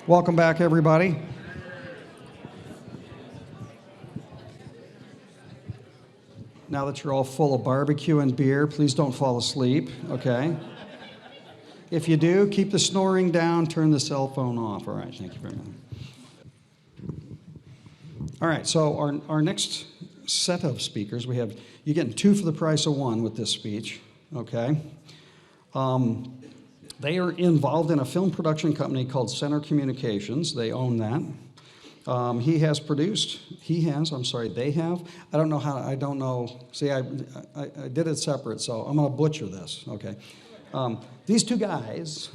Welcome back, everybody. Now that you're all full of barbecue and beer, please don't fall asleep, okay? If you do, keep the snoring down, turn the cell phone off. All right, thank you very much. All right, so our next set of speakers, you're getting two for the price of one with this speech, okay? They are involved in a film production company called Center Communications. They own that. They have, I don't know, see, I did it separate, so I'm gonna butcher this, okay? These two guys,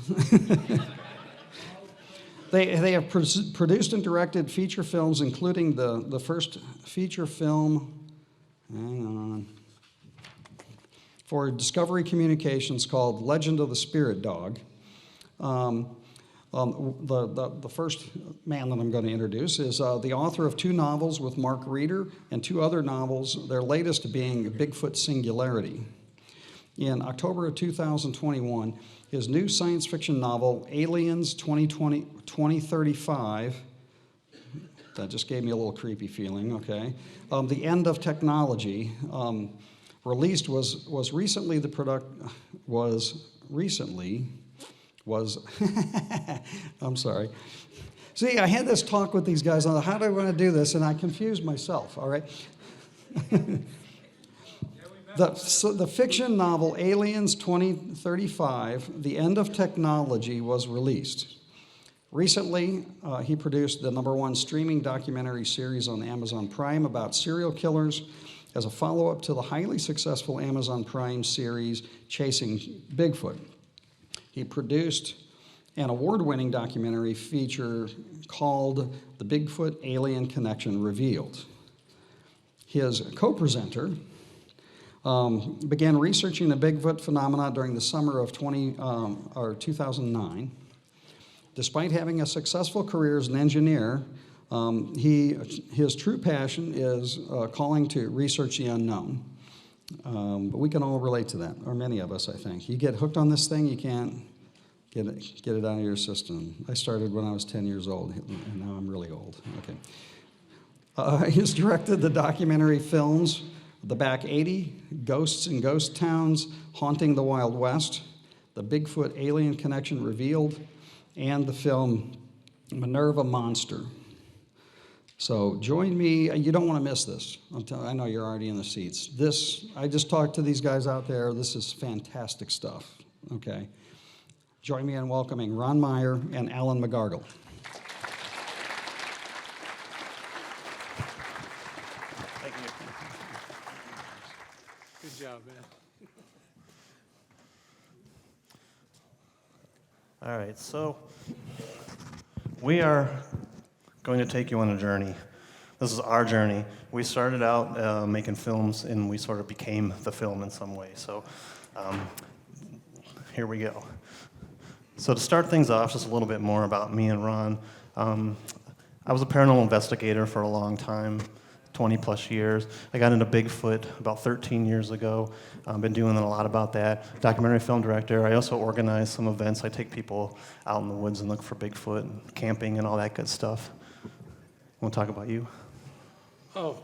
they have produced and directed feature films, including the first feature film, for Discovery Communications called Legend of the Spirit Dog. The first man that I'm going to introduce is the author of two novels with Mark Reeder and two other novels, their latest being Bigfoot Singularity. In October of 2021, his new science fiction novel, Aliens 2035, that just gave me a little creepy feeling, okay? The End of Technology, released was recently I'm sorry. See, I had this talk with these guys on how do I want to do this, and I confused myself, all right? The fiction novel Aliens 2035, The End of Technology, was released. Recently, he produced the #1 streaming documentary series on Amazon Prime about serial killers as a follow-up to the highly successful Amazon Prime series Chasing Bigfoot. He produced an award-winning documentary feature called The Bigfoot Alien Connection Revealed. His co-presenter began researching the Bigfoot phenomena during the summer of 2009. Despite having a successful career as an engineer, his true passion is calling to research the unknown. But we can all relate to that, or many of us, I think. You get hooked on this thing, you can't get it out of your system. I started when I was 10 years old, and now I'm really old. Okay. He's directed the documentary films The Back 80, Ghosts in Ghost Towns, Haunting the Wild West, The Bigfoot Alien Connection Revealed, and the film Minerva Monster. So join me. You don't want to miss this. I know you're already in the seats. I just talked to these guys out there. This is fantastic stuff, okay? Join me in welcoming Ron Meyer and Alan Megargle. Thank you. Good job, man. All right, so we are going to take you on a journey. This is our journey. We started out making films, and we sort of became the film in some way. So here we go. So to start things off, just a little bit more about me and Ron. I was a paranormal investigator for a long time, 20 plus years. I got into Bigfoot about 13 years ago. I've been doing a lot about that. Documentary film director. I also organize some events. I take people out in the woods and look for Bigfoot, and camping and all that good stuff. Want to talk about you? Oh,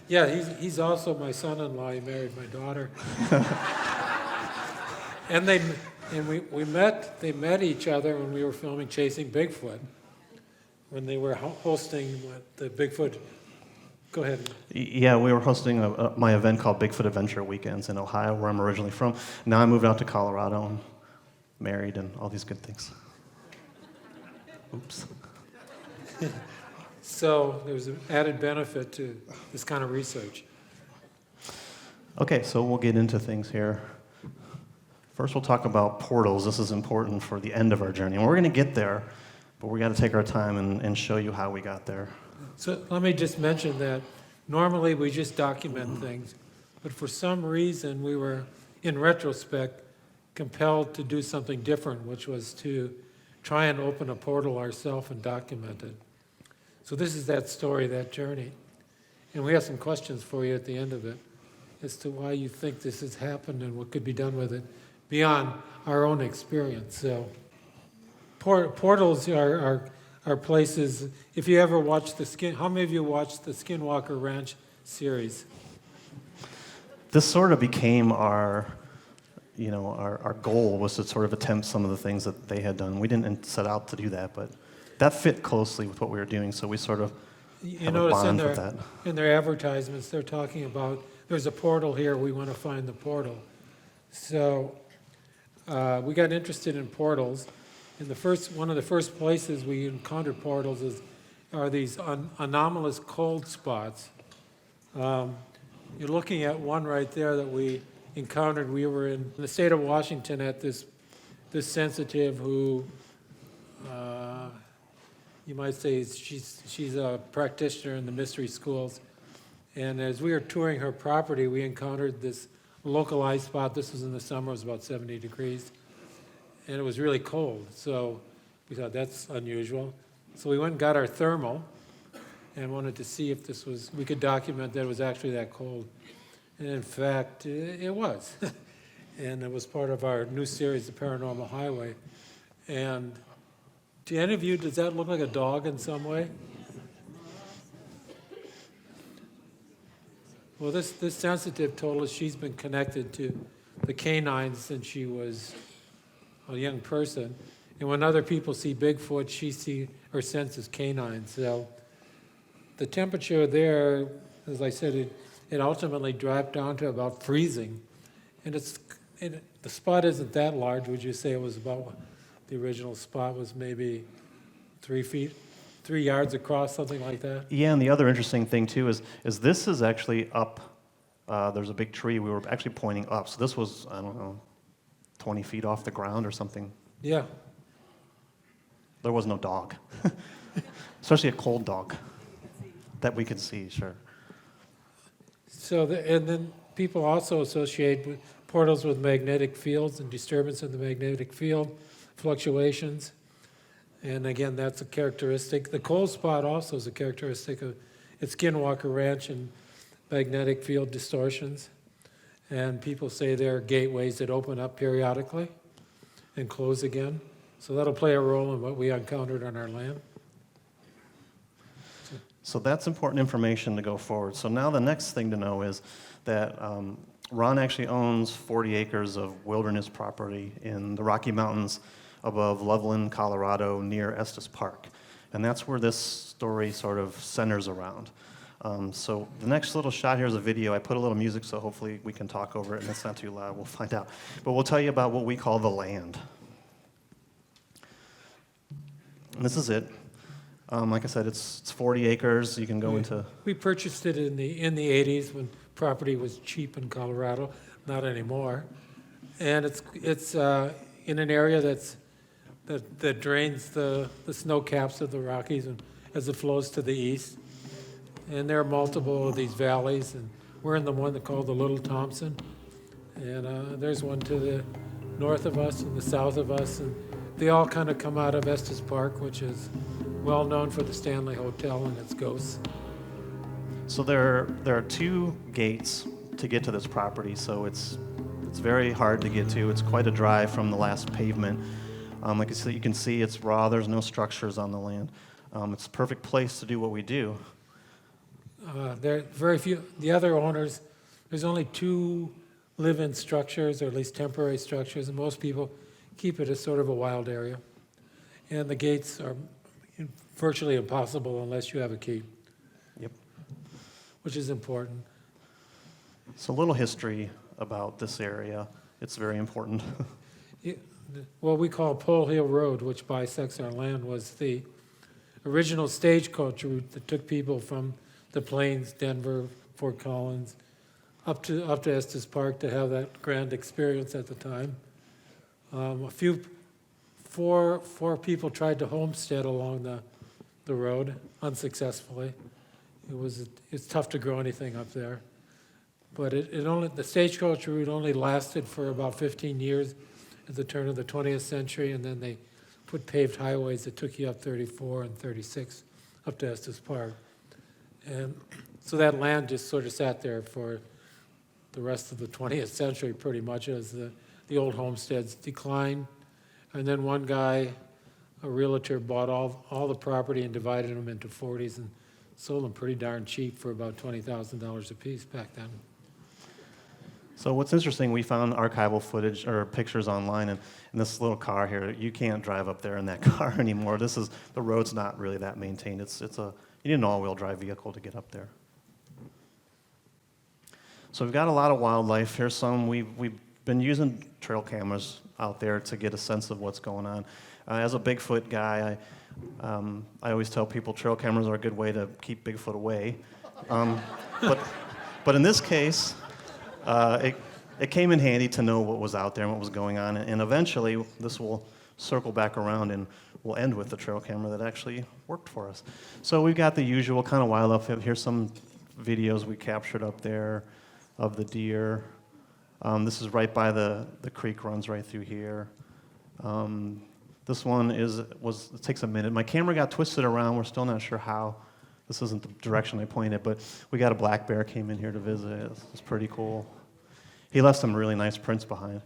yeah, he's also my son-in-law. He married my daughter. And they met each other when we were filming Chasing Bigfoot, when they were hosting the Bigfoot. Go ahead. Yeah, we were hosting my event called Bigfoot Adventure Weekends in Ohio, where I'm originally from. Now I moved out to Colorado and married and all these good things. Oops. So there's an added benefit to this kind of research. Okay, so we'll get into things here. First, we'll talk about portals. This is important for the end of our journey. And we're going to get there, but we got to take our time and show you how we got there. So let me just mention that normally we just document things, but for some reason we were, in retrospect, compelled to do something different, which was to try and open a portal ourselves and document it. So this is that story, that journey. And we have some questions for you at the end of it as to why you think this has happened and what could be done with it beyond our own experience. So portals are are places, if you ever watched how many of you watched the Skinwalker Ranch series? This sort of became our goal was to sort of attempt some of the things that they had done. We didn't set out to do that, but that fit closely with what we were doing, so we sort of You have a notice bond with that. in their advertisements, they're talking about, there's a portal here, we want to find the portal. So we got interested in portals. And one of the first places we encountered portals are these anomalous cold spots. You're looking at one right there that we encountered. We were in the state of Washington at this sensitive who, you might say she's a practitioner in the mystery schools. And as we were touring her property, we encountered this localized spot. This was in the summer, it was about 70 degrees. And it was really cold, so we thought that's unusual. So we went and got our thermal and wanted to see if we could document that it was actually that cold. And in fact, it was. And it was part of our new series, The Paranormal Highway. And to any of you, does that look like a dog in some way? Well, this sensitive told us she's been connected to the canines since she was a young person. And when other people see Bigfoot, she sees or senses canines. So the temperature there, as I said, it ultimately dropped down to about freezing. And the spot isn't that large. Would you say it was about, the original spot was maybe 3 yards across, something like that? Yeah, and the other interesting thing too is this is actually up. There's a big tree. We were actually pointing up. So this was, I don't know, 20 feet off the ground or something. Yeah. There was no dog, especially a cold dog that we could see, sure. So, and then people also associate portals with magnetic fields and disturbance in the magnetic field, fluctuations. And again, that's a characteristic. The cold spot also is a characteristic of Skinwalker Ranch and magnetic field distortions. And people say there are gateways that open up periodically and close again. So that'll play a role in what we encountered on our land. So that's important information to go forward. So now the next thing to know is that Ron actually owns 40 acres of wilderness property in the Rocky Mountains above Loveland, Colorado, near Estes Park. And that's where this story sort of centers around. So the next little shot here is a video. I put a little music, so hopefully we can talk over it, and it's not too loud. We'll find out. But we'll tell you about what we call the land. And this is it. Like I said, it's 40 acres. You can go into... We purchased it in the 80s when property was cheap in Colorado, not anymore. And it's in an area that drains the snow caps of the Rockies and as it flows to the east. And there are multiple of these valleys, and we're in the one called the Little Thompson. And there's one to the north of us and the south of us, and they all kind of come out of Estes Park, which is well known for the Stanley Hotel and its ghosts. So there are 2 gates to get to this property, so it's very hard to get to. It's quite a drive from the last pavement. Like you can see, it's raw. There's no structures on the land. It's a perfect place to do what we do. There are very few. The other owners, there's only 2 live-in structures, or at least temporary structures, and most people keep it as sort of a wild area. And the gates are virtually impossible unless you have a key. Yep. Which is important. So a little history about this area. It's very important. What we call Pole Hill Road, which bisects our land, was the original stagecoach route that took people from the Plains, Denver, Fort Collins, up to Estes Park to have that grand experience at the time. Four people tried to homestead along the road unsuccessfully. It's tough to grow anything up there. But the stagecoach route only lasted for about 15 years at the turn of the 20th century, and then they put paved highways that took you up 34 and 36 up to Estes Park. And so that land just sort of sat there for the rest of the 20th century pretty much as the old homesteads declined. And then one guy a realtor bought all the property and divided them into 40s and sold them pretty darn cheap for about $20,000 a piece back then. So what's interesting, we found archival footage or pictures online, and this little car here, you can't drive up there in that car anymore. The road's not really that maintained. You need an all-wheel drive vehicle to get up there. So we've got a lot of wildlife. Here's some. We've been using trail cameras out there to get a sense of what's going on. As a Bigfoot guy, I always tell people trail cameras are a good way to keep Bigfoot away. But in this case, it came in handy to know what was out there and what was going on. And eventually, this will circle back around and we'll end with the trail camera that actually worked for us. So we've got the usual kind of wildlife. Here's some videos we captured up there of the deer. This is right by the creek, runs right through here. This one it takes a minute. My camera got twisted around. We're still not sure how. This isn't the direction I pointed, but we got a black bear came in here to visit. It's pretty cool. He left some really nice prints behind.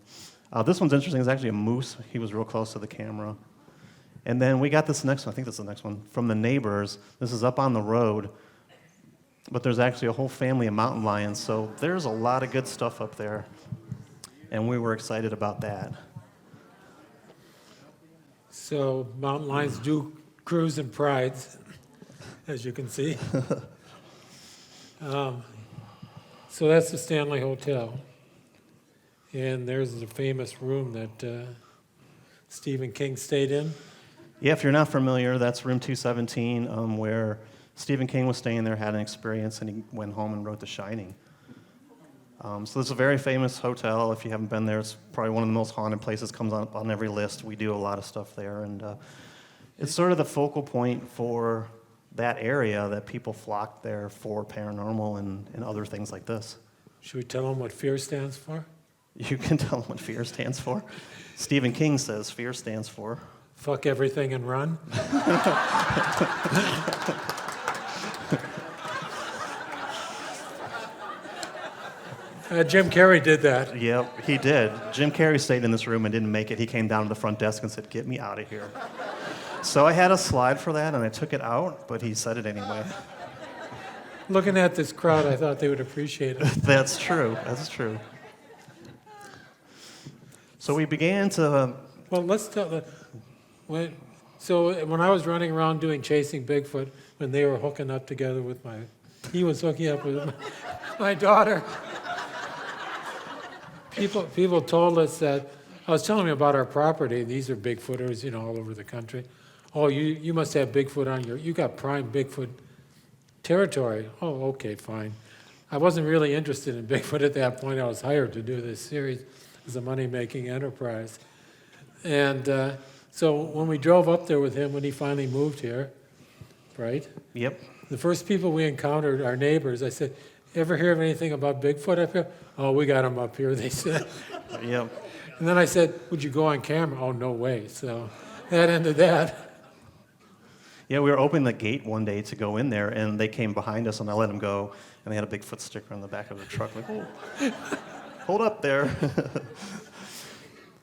This one's interesting. It's actually a moose. He was real close to the camera. And then we got this next one. I think this is the next one. From the neighbors. This is up on the road. But there's actually a whole family of mountain lions. So there's a lot of good stuff up there. And we were excited about that. So mountain lions do cruise in prides, as you can see. So that's the Stanley Hotel. And there's the famous room that Stephen King stayed in. Yeah, if you're not familiar, that's room 217, where Stephen King was staying there, had an experience, and he went home and wrote The Shining. So it's a very famous hotel. If you haven't been there, it's probably one of the most haunted places, comes on every list. We do a lot of stuff there, and it's sort of the focal point for that area that people flock there for paranormal and other things like this. Should we tell them what fear stands for? You can tell them what fear stands for. Stephen King says fear stands for... Fuck everything and run? Jim Carrey did that. Yep, he did. Jim Carrey stayed in this room and didn't make it. He came down to the front desk and said, "Get me out of here." So I had a slide for that, and I took it out, but he said it anyway. Looking at this crowd, I thought they would appreciate it. That's true. That's true. So we began to... Well, let's tell the... So when I was running around doing Chasing Bigfoot, when they were hooking up together with he was hooking up with my daughter, people told us that, I was telling them about our property, these are Bigfooters, all over the country. Oh, you must have Bigfoot on you got prime Bigfoot territory. Oh, okay, fine. I wasn't really interested in Bigfoot at that point. I was hired to do this series as a money-making enterprise. And so when we drove up there with him, when he finally moved here, right? Yep. The first people we encountered, our neighbors, I said, "Ever hear of anything about Bigfoot up here?" "Oh, we got him up here," they said. Yep. And then I said, "Would you go on camera?" "Oh, no way." So that ended that. Yeah, we were opening the gate one day to go in there, and they came behind us, and I let them go, and they had a Bigfoot sticker on the back of the truck. Like, oh, hold up there.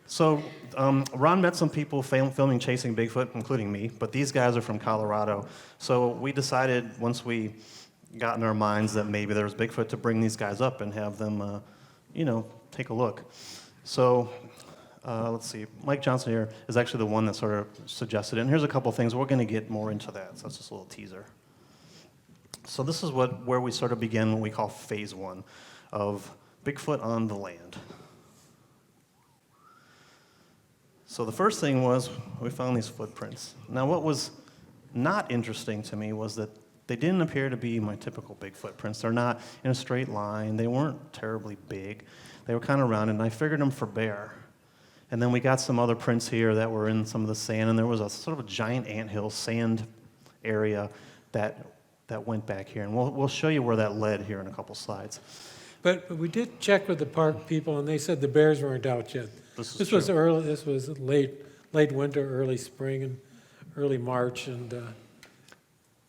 So Ron met some people filming Chasing Bigfoot, including me, but these guys are from Colorado. So we decided, once we got in our minds that maybe there was Bigfoot, to bring these guys up and have them, take a look. So let's see. Mike Johnson here is actually the one that sort of suggested it. And here's a couple things. We're going to get more into that, so that's just a little teaser. So this is where we sort of begin what we call phase one of Bigfoot on the land. So the first thing was we found these footprints. Now what was not interesting to me was that they didn't appear to be my typical big footprints. They're not in a straight line. They weren't terribly big. They were kind of rounded, and I figured them for bear. And then we got some other prints here that were in some of the sand, and there was a sort of a giant anthill sand area that went back here. And we'll show you where that led here in a couple slides. But we did check with the park people, and they said the bears weren't out yet. This was early. This was late winter, early spring, and early March, and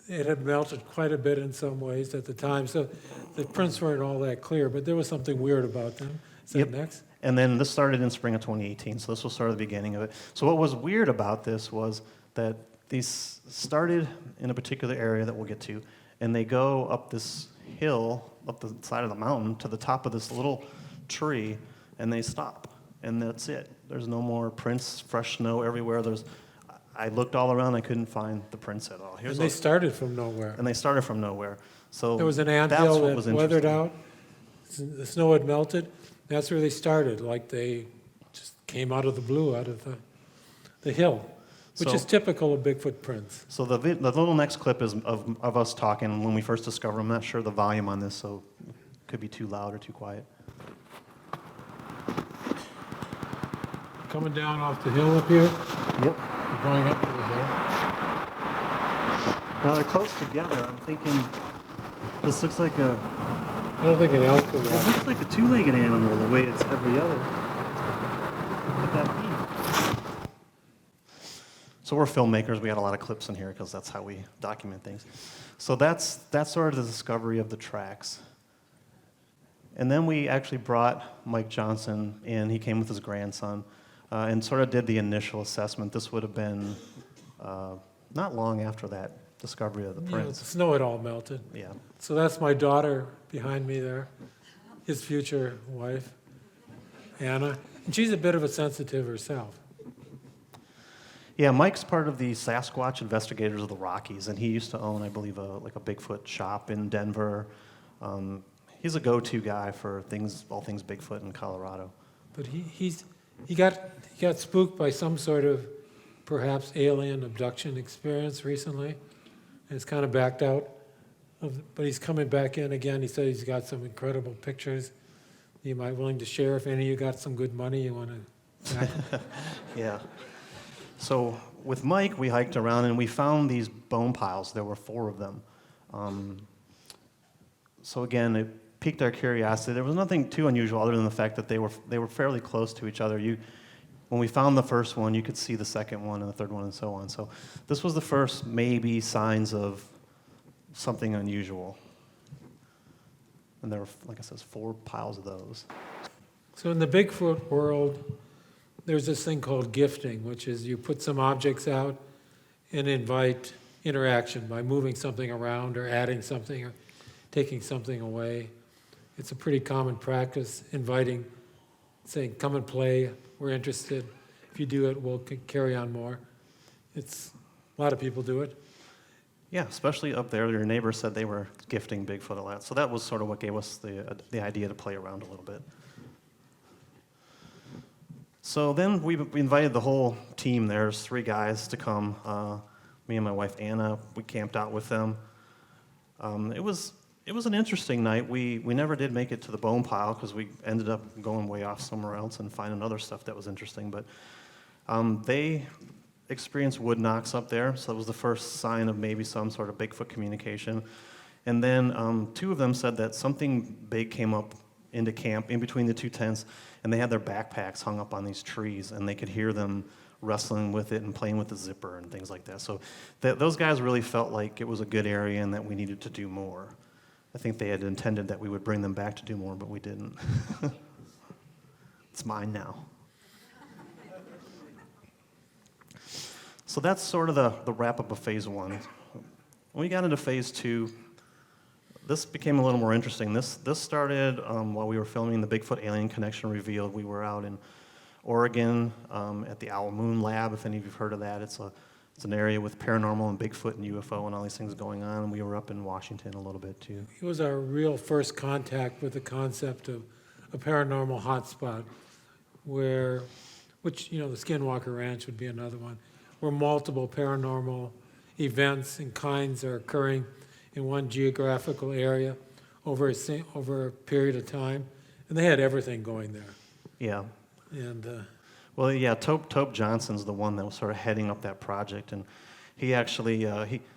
it had melted quite a bit in some ways at the time. So the prints weren't all that clear, but there was something weird about them. Is that next? And then this started in spring of 2018, so this was sort of the beginning of it. So what was weird about this was that these started in a particular area that we'll get to, and they go up this hill, up the side of the mountain, to the top of this little tree, and they stop, and that's it. There's no more prints, fresh snow everywhere. I looked all around, I couldn't find the prints at all. And they started from nowhere. And they started from nowhere. So There was an that's anthill what that was weathered interesting. out, the snow had melted, that's where they started, like they just came out of the blue, out of the hill, which So- is typical of Bigfoot prints. So the little next clip is of us talking when we first discovered them. I'm not sure the volume on this, so it could be too loud or too quiet. Coming down off the hill up here, Yep. going up to the hill. Now they're close together. I'm thinking this looks like a I don't think an elk would it walk. looks like a two-legged animal the way it's every other. Look at that feet. So we're filmmakers. We got a lot of clips in here because that's how we document things. So that's sort of the discovery of the tracks. And then we actually brought Mike Johnson in. He came with his grandson and sort of did the initial assessment. This would have been not long after that discovery of the The prints. snow had all melted. Yeah. So that's my daughter behind me there, his future wife, Anna. And she's a bit of a sensitive herself. Yeah, Mike's part of the Sasquatch Investigators of the Rockies, and he used to own, I believe, a Bigfoot shop in Denver. He's a go-to guy for all things Bigfoot in Colorado. But he got spooked by some sort of perhaps alien abduction experience recently, and it's kind of backed out. But he's coming back in again. He said he's got some incredible pictures you might be willing to share. If any of you got some good money you want to back. Yeah. So with Mike, we hiked around and we found these bone piles. There were 4 of them. So again, it piqued our curiosity. There was nothing too unusual other than the fact that they were fairly close to each other. When we found the first one, you could see the second one and the third one and so on. So this was the first maybe signs of something unusual. And there were, like I said, 4 piles of those. So in the Bigfoot world, there's this thing called gifting, which is you put some objects out and invite interaction by moving something around or adding something or taking something away. It's a pretty common practice, inviting, saying, come and play, we're interested. If you do it, we'll carry on more. A lot of people do it. Yeah, especially up there. Your neighbor said they were gifting Bigfoot a lot. So that was sort of what gave us the idea to play around a little bit. So then we invited the whole team. There's 3 guys to come. Me and my wife Anna. We camped out with them. It was an interesting night. We never did make it to the bone pile because we ended up going way off somewhere else and finding other stuff that was interesting. But they experienced wood knocks up there, so that was the first sign of maybe some sort of Bigfoot communication. And then 2 of them said that something big came up into camp in between the 2 tents, and they had their backpacks hung up on these trees, and they could hear them wrestling with it and playing with the zipper and things like that. So those guys really felt like it was a good area and that we needed to do more. I think they had intended that we would bring them back to do more, but we didn't. It's mine now. So that's sort of the wrap-up of phase 1. When we got into phase 2, this became a little more interesting. This started while we were filming the Bigfoot Alien Connection Revealed. We were out in Oregon at the Owl Moon Lab, if any of you have heard of that. It's an area with paranormal and Bigfoot and UFO and all these things going on. And we were up in Washington a little bit too. It was our real first contact with the concept of a paranormal hotspot, which the Skinwalker Ranch would be another one, where multiple paranormal events and kinds are occurring in one geographical area over a period of time, and they had everything going there. Yeah. And Well, yeah, Tope Johnson's the one that was sort of heading up that project, and he actually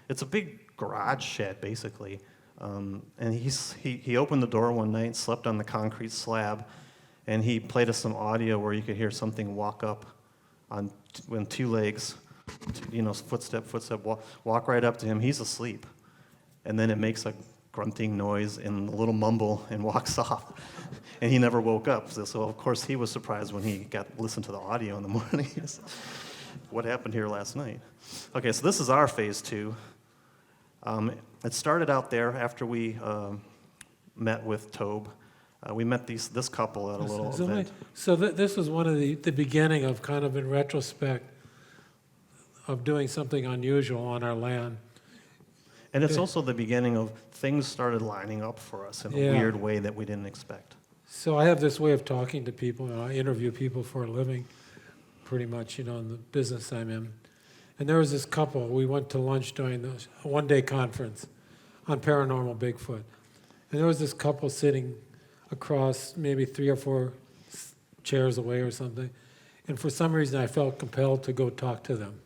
it's a big garage shed basically, and he opened the door one night, slept on the concrete slab, and he played us some audio where you could hear something walk up on 2 legs, footstep, walk right up to him. He's asleep, and then it makes a grunting noise and a little mumble and walks off. And he never woke up. So of course he was surprised when he listened to the audio in the morning. what happened here last night? Okay, so this is our phase 2. It started out there after we met with Tobe. We met this couple at a little event. So this was one of the beginning of kind of in retrospect of doing something unusual on our land. And it's also the beginning of things started lining up for us in a Yeah. weird way that we didn't expect. So I have this way of talking to people, and I interview people for a living, pretty much, in the business I'm in. And there was this couple, we went to lunch during the one-day conference on Paranormal Bigfoot. And there was this couple sitting across maybe 3 or 4 chairs away or something. And for some reason, I felt compelled to go talk to them.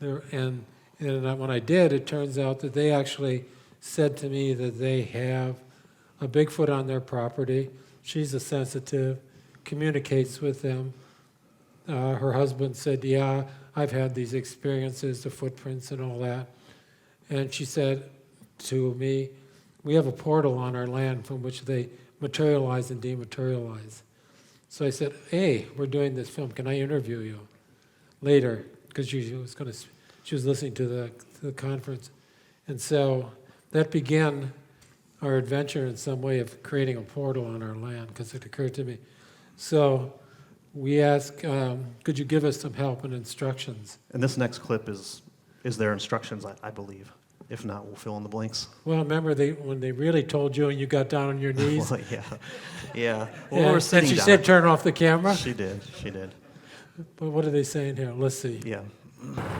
And when I did, it turns out that they actually said to me that they have a Bigfoot on their property. She's a sensitive, communicates with them. Her husband said, yeah, I've had these experiences, the footprints and all that. And she said to me, we have a portal on our land from which they materialize and dematerialize. So I said, hey, we're doing this film. Can I interview you later? Because she was listening to the conference. And so that began our adventure in some way of creating a portal on our land, because it occurred to me. So we asked, could you give us some help and instructions? And this next clip is their instructions, I believe. If not, we'll fill in the blanks. Well, remember when they really told you and you got down on your knees? Well, yeah. Well, Yeah, we were and sitting she down. said turn off the camera? She did. But what are they saying here? Let's see. Yeah.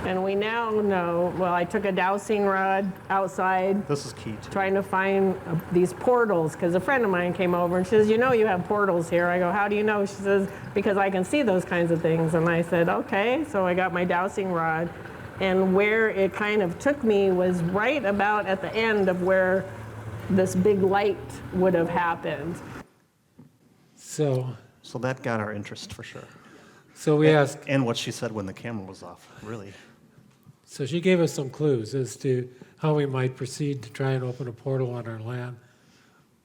And we now know, well, I took a dowsing rod outside This is key too. trying to find these portals, because a friend of mine came over and she says, you know you have portals here. I go, how do you know? She says, because I can see those kinds of things. And I said, okay. So I got my dowsing rod. And where it kind of took me was right about at the end of where this big light would have happened. So that got our interest for sure. we asked, And what she said when the camera was off, really. so she gave us some clues as to how we might proceed to try and open a portal on our land,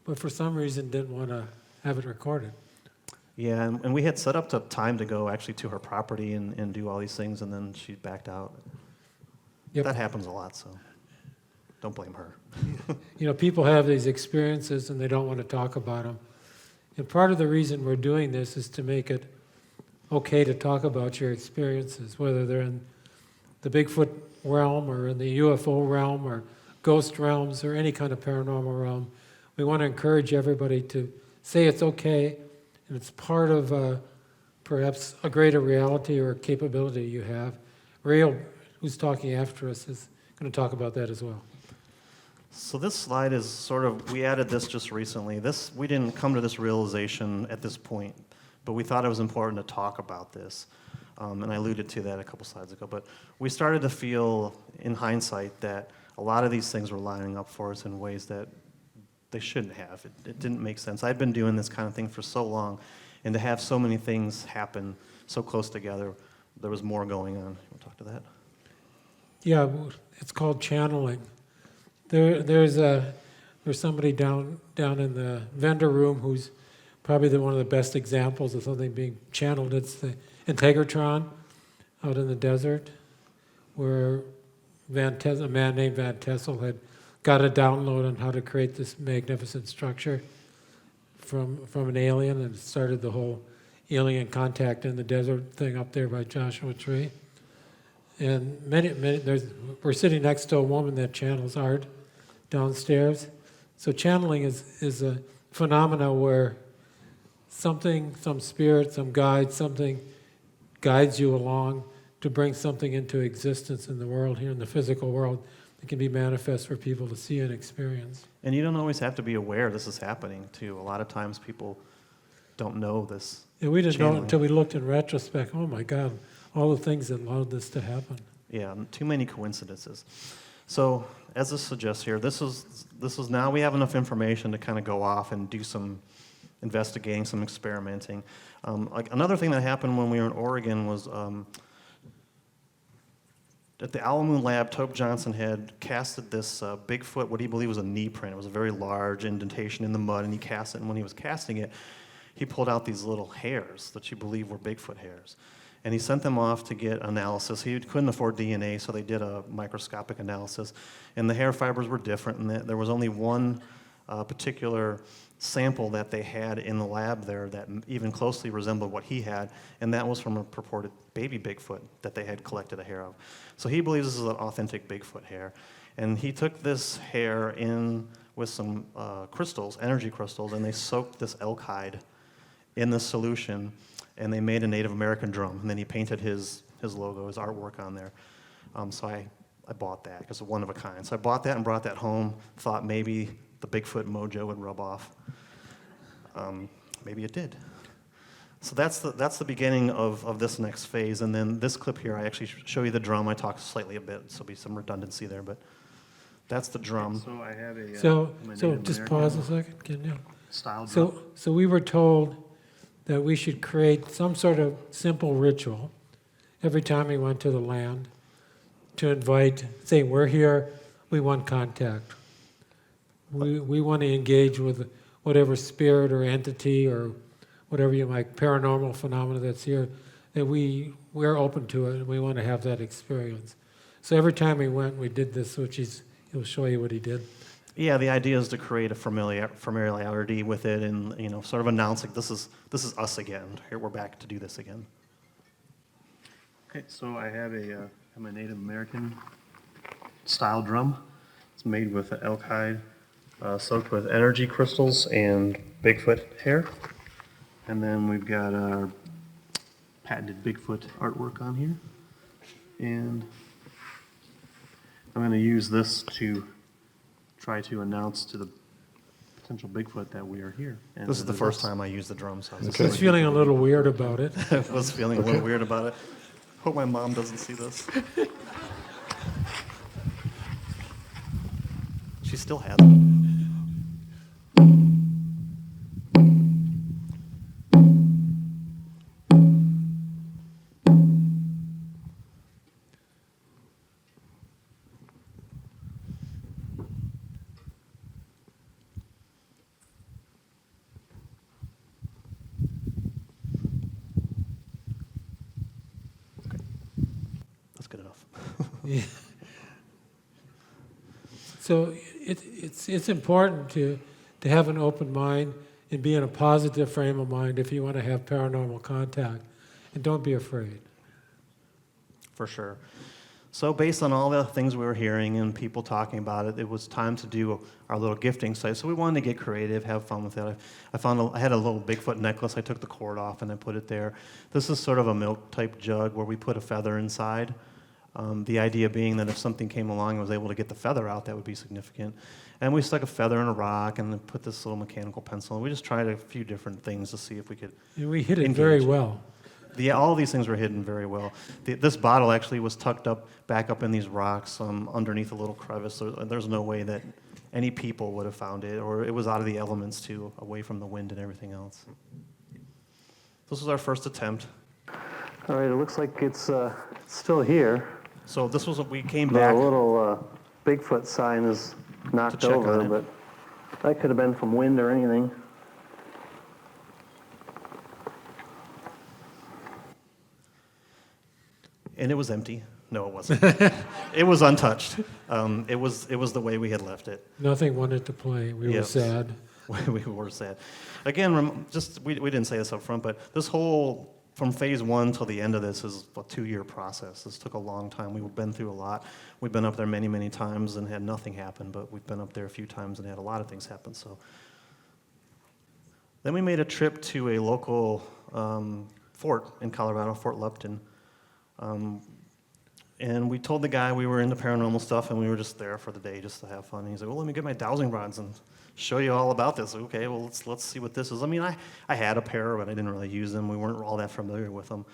but for some reason didn't want to have it recorded. Yeah, and we had set up the time to go actually to her property and do all these things, and then she backed out. Yep. That happens a lot, so don't blame her. People have these experiences and they don't want to talk about them. And part of the reason we're doing this is to make it okay to talk about your experiences, whether they're in the Bigfoot realm or in the UFO realm or ghost realms or any kind of paranormal realm. We want to encourage everybody to say it's okay and it's part of perhaps a greater reality or capability you have. Ray, who's talking after us, is going to talk about that as well. So this slide is sort of, we added this just recently. We didn't come to this realization at this point, but we thought it was important to talk about this. And I alluded to that a couple slides ago. But we started to feel, in hindsight, that a lot of these things were lining up for us in ways that they shouldn't have. It didn't make sense. I'd been doing this kind of thing for so long, and to have so many things happen so close together, there was more going on. You want to talk to that? Yeah, it's called channeling. There's somebody down in the vendor room who's probably one of the best examples of something being channeled. It's the Integratron out in the desert, where a man named Van Tessel had got a download on how to create this magnificent structure from an alien, and started the whole alien contact in the desert thing up there by Joshua Tree. And we're sitting next to a woman that channels art downstairs. So channeling is a phenomena where some spirit, some guide, something guides you along to bring something into existence in the world, here in the physical world, that can be manifest for people to see and experience. And you don't always have to be aware this is happening, too. A lot of times people don't know this. And we didn't know channeling. until we looked in retrospect, oh my God, all the things that allowed this to happen. Yeah, too many coincidences. So, as this suggests here, this is now we have enough information to kind of go off and do some investigating, some experimenting. Another thing that happened when we were in Oregon was at the Alamoon lab, Tobe Johnson had casted this Bigfoot, what he believed was a knee print. It was a very large indentation in the mud, and he cast it, and when he was casting it, he pulled out these little hairs that you believe were Bigfoot hairs. And he sent them off to get analysis. He couldn't afford DNA, so they did a microscopic analysis. And the hair fibers were different, and there was only one particular sample that they had in the lab there that even closely resembled what he had, and that was from a purported baby Bigfoot that they had collected a hair of. So he believes this is an authentic Bigfoot hair. And he took this hair in with some crystals, energy crystals, and they soaked this elk hide in this solution, and they made a Native American drum. And then he painted his logo, his artwork on there. So I bought that because it's one of a kind. So I bought that and brought that home, thought maybe the Bigfoot mojo would rub off. Maybe it did. So that's the beginning of this next phase. And then this clip here, I actually show you the drum. I talked slightly a bit, so there'll be some redundancy there, but that's the drum. So I have a So Native just American pause a second, can you? style drum. So we were told that we should create some sort of simple ritual every time we went to the land to invite, say, we're here, we want contact. We want to engage with whatever spirit or entity or whatever you like, paranormal phenomena that's here, that we're open to it and we want to have that experience. So every time we went, we did this, he'll show you what he did. Yeah, the idea is to create a familiarity with it, and sort of announce like this is us again. Here we're back to do this again. Okay, so I have a Native American style drum. It's made with elk hide, soaked with energy crystals and Bigfoot hair. And then we've got our patented Bigfoot artwork on here. And I'm going to use this to try to announce to the potential Bigfoot that we are here. And This is the it first us. time I used the drum, so I I was feeling a little weird about it. I was feeling a little weird about it. Hope my mom doesn't see this. She still has it. That's good enough. Yeah. So it's important to have an open mind and be in a positive frame of mind if you want to have paranormal contact. And don't be afraid. For sure. So based on all the things we were hearing and people talking about it, it was time to do our little gifting site. So we wanted to get creative, have fun with it. I had a little Bigfoot necklace. I took the cord off and I put it there. This is sort of a milk-type jug where we put a feather inside. The idea being that if something came along and was able to get the feather out, that would be significant. And we stuck a feather in a rock and then put this little mechanical pencil. And we just tried a few different things to see if we could And we hit it very engage. well. All of these things were hidden very well. This bottle actually was tucked back up in these rocks underneath a little crevice. There's no way that any people would have found it, or it was out of the elements too, away from the wind and everything else. This was our first attempt. All right, it looks like it's still here. So this was we came The back. little Bigfoot sign is knocked check over, on it. but that could have been from wind or anything. And it was empty. No, it wasn't. It was untouched. It was the way we had left it. Nothing wanted to play. We were Yep. sad. We were sad. Again, we didn't say this up front, but this whole, from phase 1 till the end of this is a 2-year process. This took a long time. We've been through a lot. We've been up there many, many times and had nothing happen, but we've been up there a few times and had a lot of things happen. So then we made a trip to a local fort in Colorado, Fort Lupton. And we told the guy we were into paranormal stuff, and we were just there for the day just to have fun. And he's like, well, let me get my dowsing rods and show you all about this. Okay, well, let's see what this is. I mean, I had a pair, but I didn't really use them. We weren't all that familiar with them.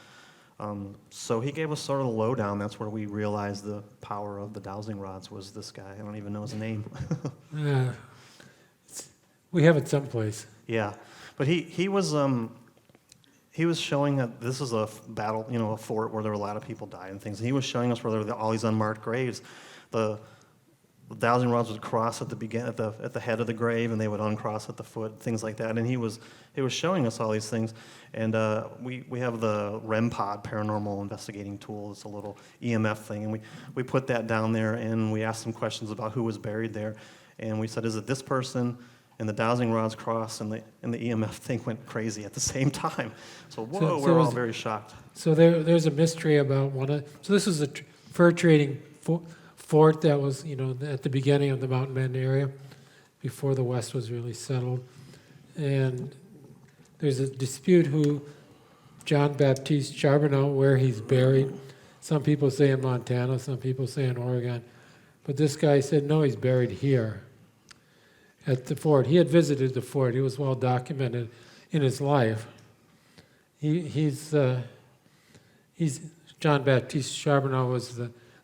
So he gave us sort of the lowdown. That's where we realized the power of the dowsing rods was this guy. I don't even know his name. We have it someplace. Yeah, but he was showing that this is a battle, a fort where there were a lot of people died and things. And he was showing us where there were all these unmarked graves. The the dowsing rods would cross at the head of the grave, and they would uncross at the foot, things like that. And he was showing us all these things. And we have the REM pod, Paranormal Investigating Tool. It's a little EMF thing, and we put that down there, and we asked some questions about who was buried there. And we said, is it this person? And the dowsing rods crossed, and the EMF thing went crazy at the same time. So whoa, we're all very shocked. So there's a mystery about so this is a fur trading fort that was, at the beginning of the Mountain Bend area, before the West was really settled. And there's a dispute who John Baptiste Charbonneau, where he's buried. Some people say in Montana, some people say in Oregon. But this guy said, no, he's buried here at the fort. He had visited the fort. He was well documented in his life. He's John Baptiste Charbonneau was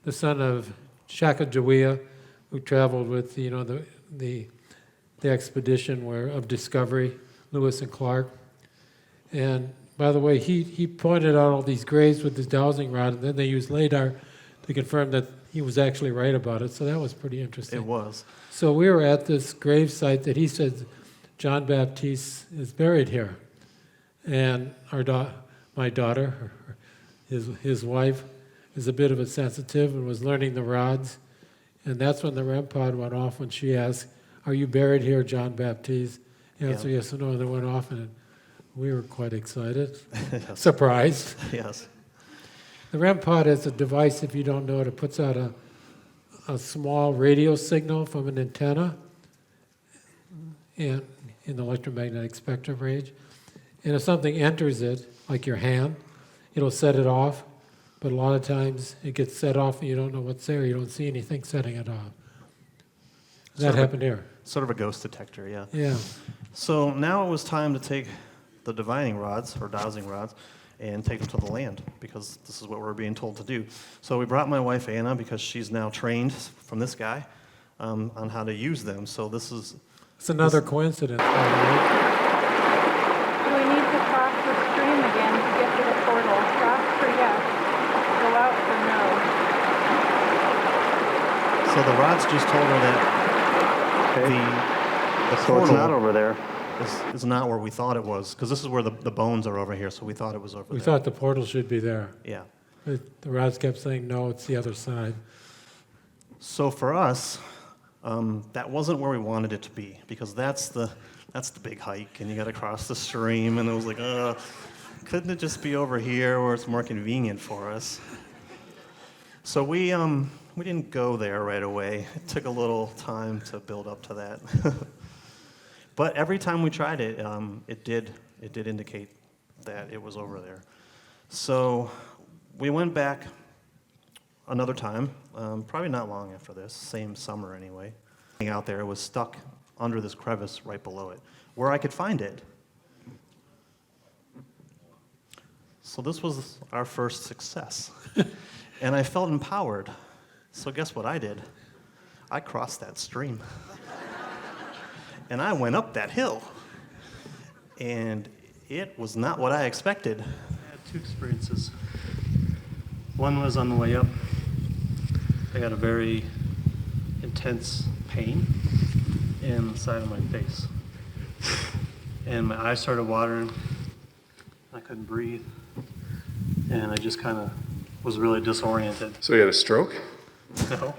the son of Sacagawea, who traveled with the expedition of discovery, Lewis and Clark. And by the way, he pointed out all these graves with his dowsing rod, and then they used LADAR to confirm that he was actually right about it. So that was pretty interesting. It was. So we were at this grave site that he said John Baptiste is buried here, and my daughter, his wife, is a bit of a sensitive and was learning the rods. And that's when the REM pod went off when she asked, are you buried here, John Baptiste? The answer, yes or no, and they went off, and we were quite excited, surprised. Yes. The REM pod is a device, if you don't know it, it puts out a small radio signal from an antenna in the electromagnetic spectrum range. And if something enters it, like your hand, it'll set it off. But a lot of times it gets set off and you don't know what's there. You don't see anything setting it off. That happened here. Sort of a ghost detector, yeah. Yeah. So now it was time to take the divining rods, or dowsing rods, and take them to the land, because this is what we're being told to do. So we brought my wife Anna, because she's now trained from this guy on how to use them. So this is... It's another coincidence, by the way. Do we need to cross the stream again to get to the portal? Cross for yes, go out for no. So the rods just told her that the So portal it's not over there. is not where we thought it was, because this is where the bones are over here, so we thought it was over We there. thought the portal should be there. Yeah. But the rods kept saying, no, it's the other side. So for us, that wasn't where we wanted it to be, because that's the big hike, and you got to cross the stream, and it was like, couldn't it just be over here where it's more convenient for us? So we didn't go there right away. It took a little time to build up to that. But every time we tried it, it did indicate that it was over there. So we went back another time, probably not long after this, same summer anyway. Out there, it was stuck under this crevice right below it, where I could find it. So this was our first success. And I felt empowered. So guess what I did? I crossed that stream. And I went up that hill. And it was not what I expected. I had two experiences. One was on the way up. I got a very intense pain in the side of my face. And my eyes started watering. I couldn't breathe. And I just kind of was really disoriented. So you had a stroke? No.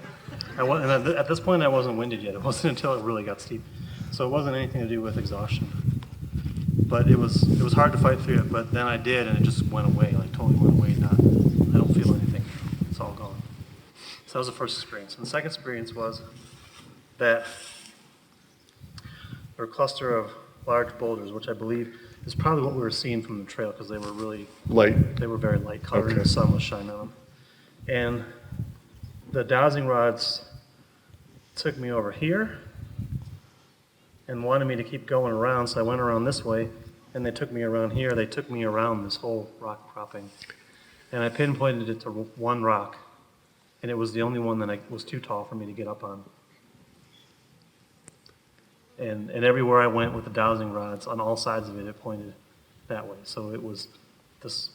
And at this point, I wasn't winded yet. It wasn't until it really got steep. So it wasn't anything to do with exhaustion. But it was hard to fight through it. But then I did, and it just went away, like totally went away. I don't feel anything. It's all gone. So that was the first experience. And the second experience was that there were a cluster of large boulders, which I believe is probably what we were seeing from the trail, because they were really Light. they were very light colored, and Okay. the sun was shining on them. And the dowsing rods took me over here and wanted me to keep going around, so I went around this way, and they took me around here. They took me around this whole rock cropping. And I pinpointed it to one rock, and it was the only one that was too tall for me to get up on. And everywhere I went with the dowsing rods, on all sides of it, it pointed that way. So it was this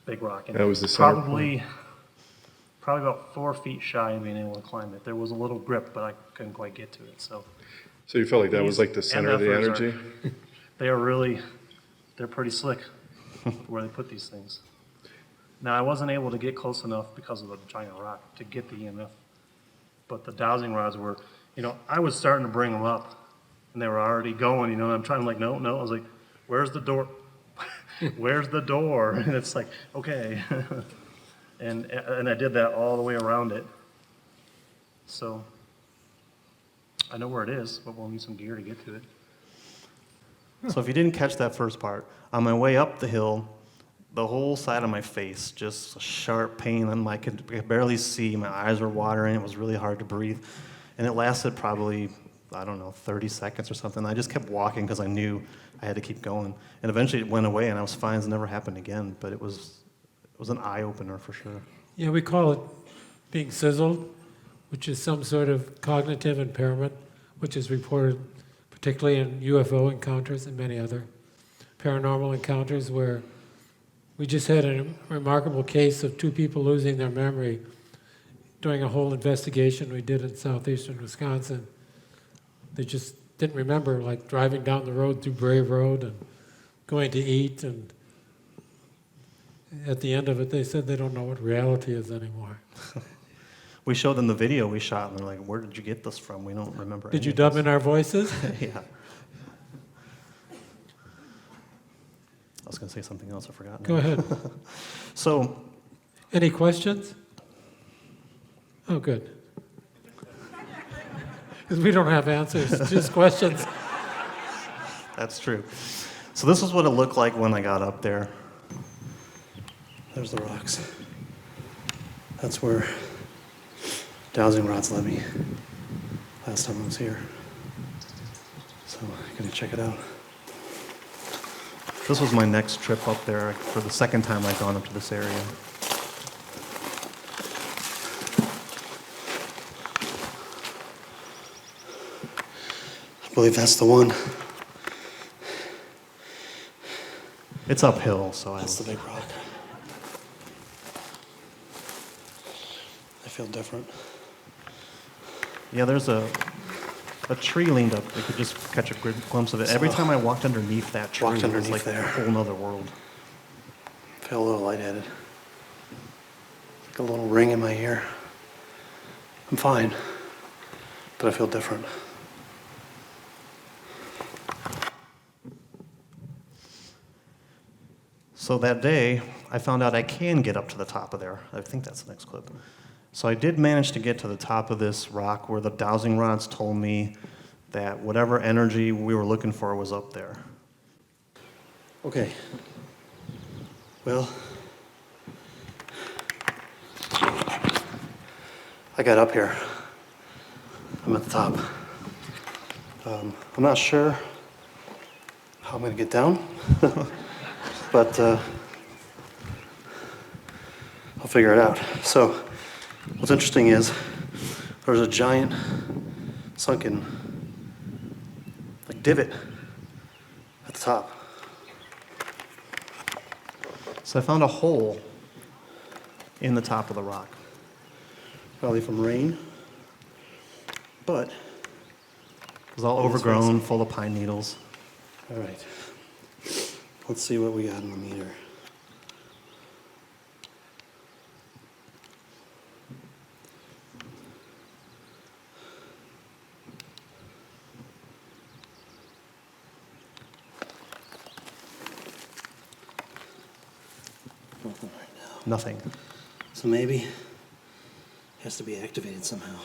big rock. And That was the center probably probably about 4 feet shy of being able to climb it. There was a little grip, but I couldn't quite get to it, so. So you felt like that was like the These center of the MFers energy? They are really, they're pretty slick where they put these things. Now, I wasn't able to get close enough because of the giant rock to get the EMF, but the dowsing rods were, I was starting to bring them up, and they were already going, and I'm trying, like, no, I was like, where's the door? Where's the door? And it's like, okay. And I did that all the way around it. So I know where it is, but we'll need some gear to get to it. So if you didn't catch that first part, on my way up the hill, the whole side of my face, just a sharp pain, and I could barely see. My eyes were watering. It was really hard to breathe. And it lasted probably, 30 seconds or something. I just kept walking because I knew I had to keep going. And eventually it went away, and I was fine. It never happened again. But it was an eye-opener for sure. Yeah, we call it being sizzled, which is some sort of cognitive impairment, which is reported particularly in UFO encounters and many other paranormal encounters, where we just had a remarkable case of 2 people losing their memory during a whole investigation we did in southeastern Wisconsin. They just didn't remember, like driving down the road through Brave Road and going to eat, and at the end of it, they said they don't know what reality is anymore. We showed them the video we shot, and they're like, "Where did you get this from? We don't remember." Did any you of dub this." in our voices? Yeah. I was going to say something else. I forgot. now. Go ahead. So, Any questions? Oh, good. Because we don't have answers, just questions. that's true. So this is what it looked like when I got up there. There's the rocks. That's where dowsing rods led me last time I was here. So I'm gonna check it out. This was my next trip up there for the second time I'd gone up to this area. I believe that's the one. It's uphill, so that's the big rock. I feel different. Yeah, there's a tree leaned up. You could just catch a good glimpse of it. Every time I walked underneath that tree, it was like a whole nother world. I feel a little lightheaded. Like a little ring in my ear. I'm fine, but I feel different. So that day, I found out I can get up to the top of there. I think that's the next clip. So I did manage to get to the top of this rock where the dowsing rods told me that whatever energy we were looking for was up there. Okay. Well, I got up here. I'm at the top. I'm not sure how I'm going to get down, but I'll figure it out. So what's interesting is there's a giant sunken divot at the top. So I found a hole in the top of the rock, probably from rain, but it was all overgrown, full of pine needles. All right, let's see what we got in the meter. Nothing right now. Nothing. So maybe it has to be activated somehow.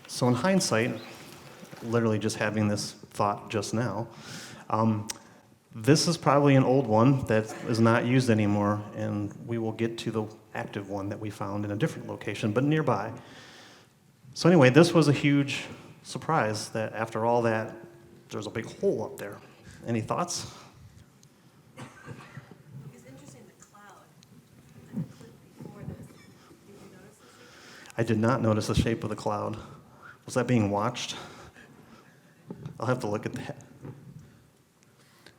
So in hindsight, literally just having this thought just now, this is probably an old one that is not used anymore, and we will get to the active one that we found in a different location, but nearby. So anyway, this was a huge surprise that after all that, there's a big hole up there. Any thoughts? It's interesting, the cloud, the clip before this. Did you notice this? I did not notice the shape of the cloud. Was that being watched? I'll have to look at that.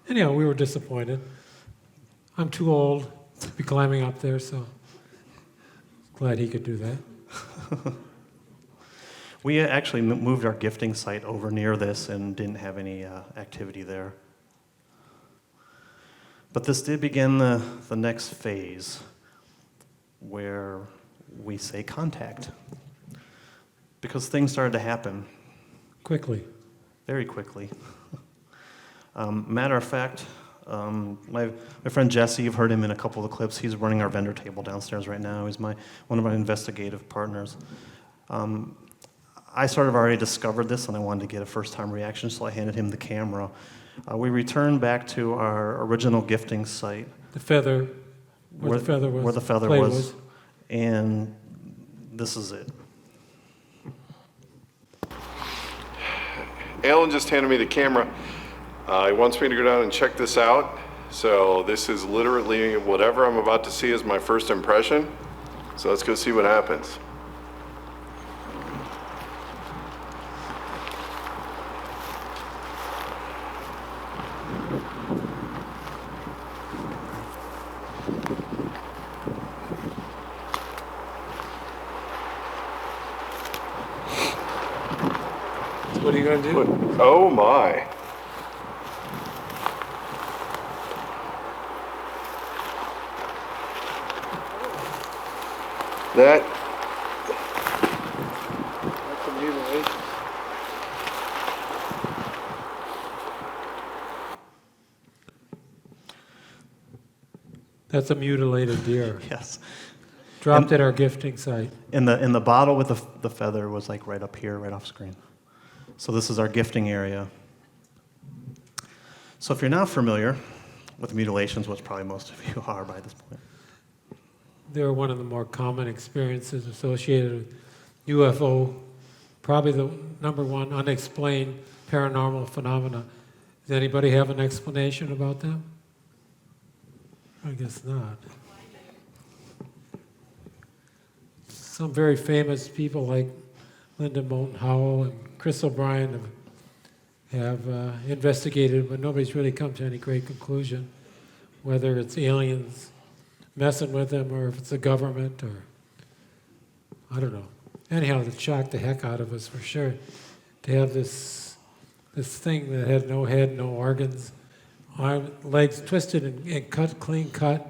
Anyhow, we were disappointed. I'm too old to be climbing up there, so glad he could do that. We actually moved our gifting site over near this and didn't have any activity there. But this did begin the next phase where we say contact. Because things started to happen Quickly. very quickly. Matter of fact, my friend Jesse, you've heard him in a couple of the clips, he's running our vendor table downstairs right now. He's one of my investigative partners. I sort of already discovered this and I wanted to get a first-time reaction, so I handed him the camera. We returned back to our original gifting site. The feather, where the feather was. Where the feather plate was. And this is it. Alan just handed me the camera. He wants me to go down and check this out. So this is literally whatever I'm about to see is my first impression. So let's go see what happens. What are you going to do? Oh my. That's a mutilation. That's a mutilated deer. Yes. Dropped at our gifting site. And the bottle with the feather was like right up here, right off screen. So this is our gifting area. So if you're not familiar with mutilations, which probably most of you are by this point, They're one of the more common experiences associated with UFO, probably the number one unexplained paranormal phenomena. Does anybody have an explanation about them? I guess not. Some very famous people like Linda Moulton Howell and Chris O'Brien have investigated, but nobody's really come to any great conclusion, whether it's aliens messing with them or if it's the government or I don't know. Anyhow, it shocked the heck out of us for sure to have this thing that had no head, no organs, arm, legs twisted and cut, clean cut.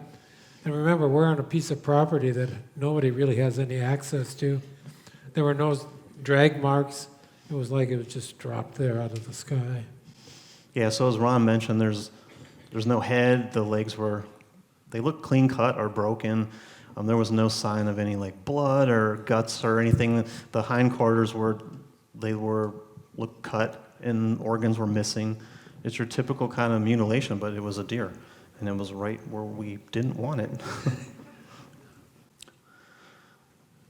And remember, we're on a piece of property that nobody really has any access to. There were no drag marks. It was like it was just dropped there out of the sky. yeah. So as Ron mentioned, there's no head. The legs they look clean cut or broken. There was no sign of any like blood or guts or anything. The hindquarters looked cut and organs were missing. It's your typical kind of mutilation, but it was a deer, and it was right where we didn't want it.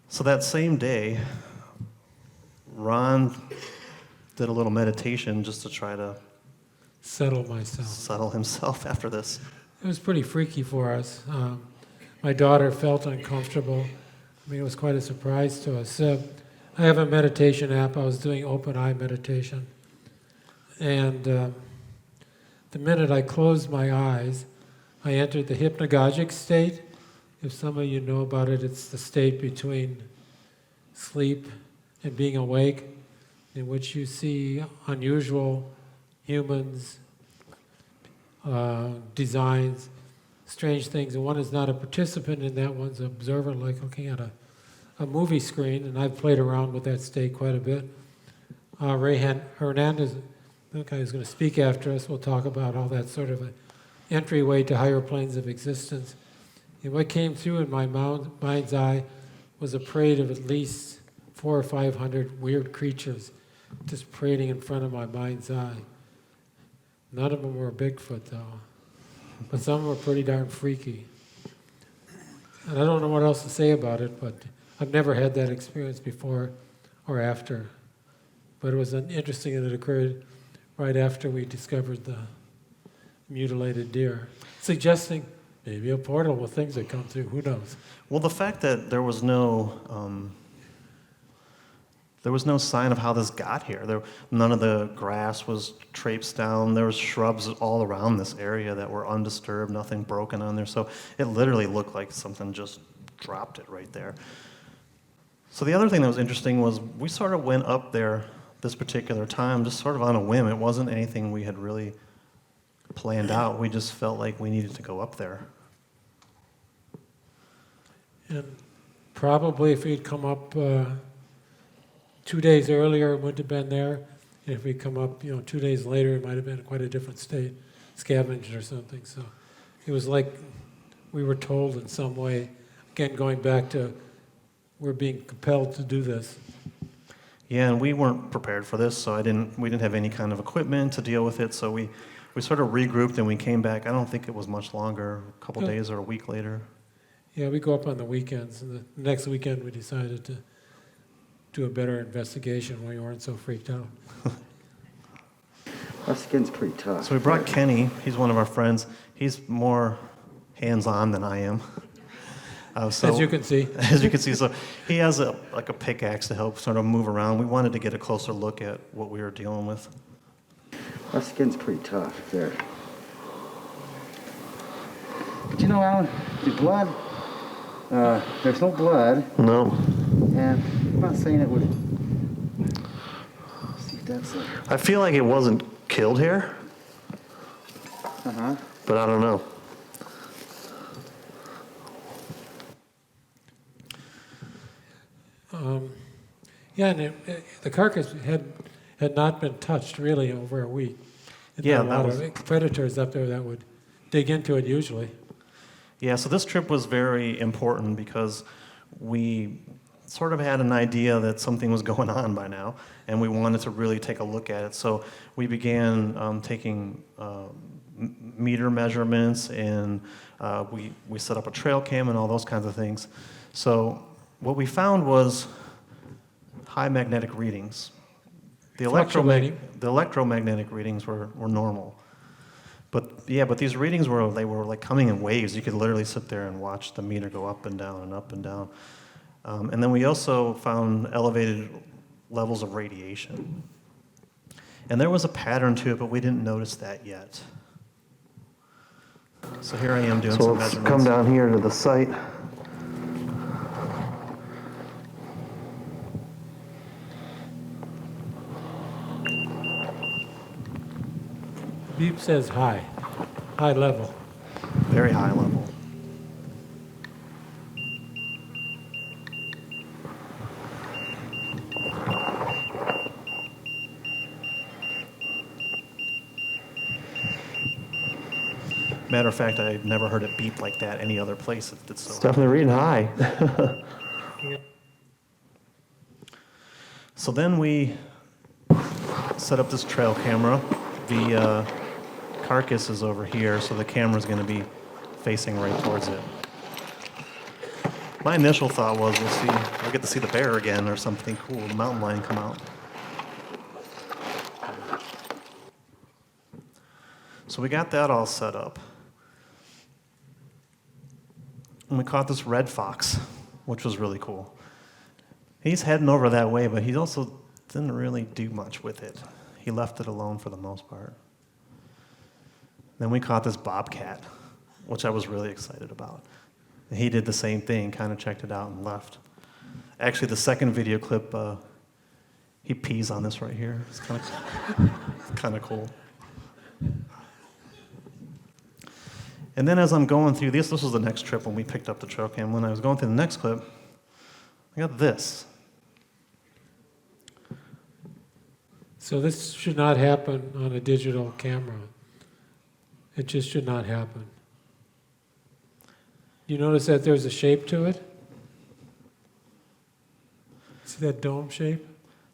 So that same day, Ron did a little meditation just to try to Settle myself. settle himself after this. It was pretty freaky for us. My daughter felt uncomfortable. I mean, it was quite a surprise to us. I have a meditation app. I was doing open eye meditation. And the minute I closed my eyes, I entered the hypnagogic state. If some of you know about it, it's the state between sleep and being awake, in which you see unusual humans, designs, strange things. And one is not a participant in that, one's an observer, like looking at a movie screen. And I've played around with that state quite a bit. Ray Hernandez, the guy who's going to speak after us, will talk about all that sort of an entryway to higher planes of existence. And what came through in my mind's eye was a parade of at least 400 or 500 weird creatures just parading in front of my mind's eye. None of them were Bigfoot, though. But some were pretty darn freaky. And I don't know what else to say about it, but I've never had that experience before or after. But it was interesting that it occurred right after we discovered the mutilated deer, suggesting maybe a portal with things that come through. Who knows? Well, the fact that there was no There was no sign of how this got here. None of the grass was traipsed down. There was shrubs all around this area that were undisturbed, nothing broken on there. So it literally looked like something just dropped it right there. So the other thing that was interesting was we sort of went up there this particular time just sort of on a whim. It wasn't anything we had really planned out. We just felt like we needed to go up there. And probably if he'd come up 2 days earlier, it wouldn't have been there. And if we'd come up, 2 days later, it might have been quite a different state, scavenged or something. So it was like we were told in some way, again, going back to we're being compelled to do this. Yeah, and we weren't prepared for this, so we didn't have any kind of equipment to deal with it. So we sort of regrouped and we came back. I don't think it was much longer, a couple days or a week later. Yeah, we go up on the weekends. And the next weekend, we decided to do a better investigation when we weren't so freaked out. Our skin's pretty tough. So we brought Kenny. He's one of our friends. He's more hands-on than I am. As you can see. As you can see, so he has a pickaxe to help sort of move around. We wanted to get a closer look at what we were dealing with. Our skin's pretty tough there. But Alan, the blood, there's no blood. No. And I'm not saying it would. Let's see if that's it. I feel like it wasn't killed here, Uh-huh. but I don't know. Yeah, and the carcass had not been touched really over a week. And Yeah, there were a lot that of predators up there that would dig into it usually. Yeah, so this trip was very important because we sort of had an idea that something was going on by now, and we wanted to really take a look at it. So we began taking meter measurements, and we set up a trail cam and all those kinds of things. So what we found was high magnetic readings. The electromagnetic readings were normal. But these readings were like coming in waves. You could literally sit there and watch the meter go up and down and up and down. And then we also found elevated levels of radiation. And there was a pattern to it, but we didn't notice that yet. So here I am doing some measurements. So let's come down here to the site. Beep says high level. Very high level. Matter of fact, I've never heard it beep like that any other place. It's definitely reading high. So then we set up this trail camera. The carcass is over here, so the camera's going to be facing right towards it. My initial thought was we'll get to see the bear again or something cool, the mountain lion come out. So we got that all set up. And we caught this red fox, which was really cool. He's heading over that way, but he also didn't really do much with it. He left it alone for the most part. Then we caught this bobcat, which I was really excited about. He did the same thing, kind of checked it out and left. Actually, the second video clip, he pees on this right here. It's kind of cool. And then as I'm going through this was the next trip when we picked up the trail cam. When I was going through the next clip, I got this. So this should not happen on a digital camera. It just should not happen. You notice that there's a shape to it? See that dome shape?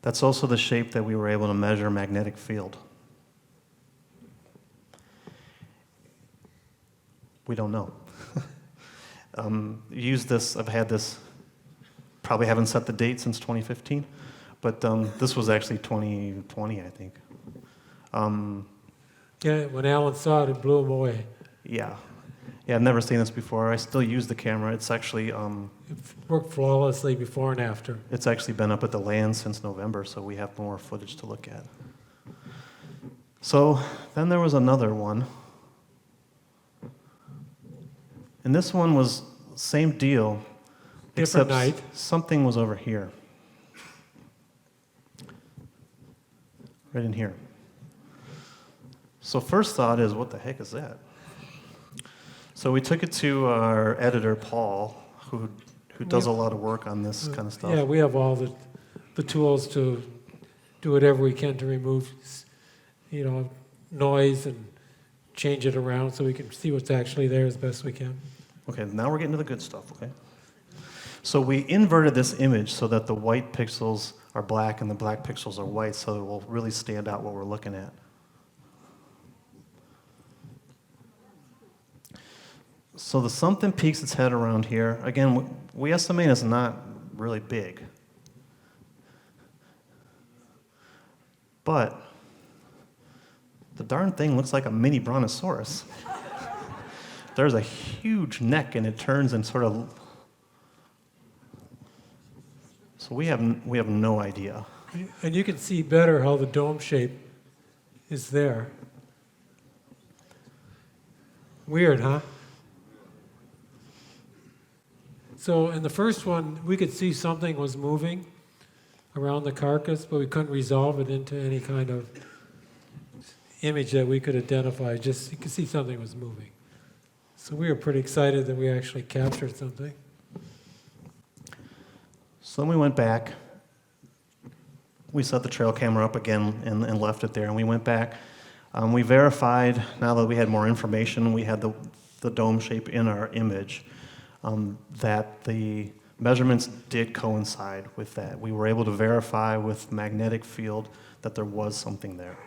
That's also the shape that we were able to measure magnetic field. We don't know. I've had this, probably haven't set the date since 2015, but this was actually 2020, I think. Yeah, when Alan saw it, it blew him away. Yeah. Yeah, I've never seen this before. I still use the camera. It's actually It worked flawlessly before and after. it's actually been up at the land since November, so we have more footage to look at. So then there was another one. And this one was same deal, Different except night. something was over here. Right in here. So first thought is, what the heck is that? So we took it to our editor, Paul, who does a lot of work on this kind of stuff. Yeah, we have all the tools to do whatever we can to remove, noise and change it around so we can see what's actually there as best we can. Okay, now we're getting to the good stuff, okay? So we inverted this image so that the white pixels are black and the black pixels are white, so it will really stand out what we're looking at. So the something peeks its head around here. Again, we estimate it's not really big. But the darn thing looks like a mini brontosaurus. There's a huge neck and it turns and sort of... So we have no idea. And you can see better how the dome shape is there. Weird, huh? So in the first one, we could see something was moving around the carcass, but we couldn't resolve it into any kind of image that we could identify. Just you could see something was moving. So we were pretty excited that we actually captured something. So then we went back. We set the trail camera up again and left it there, and we went back. We verified, now that we had more information, we had the dome shape in our image, that the measurements did coincide with that. We were able to verify with magnetic field that there was something there.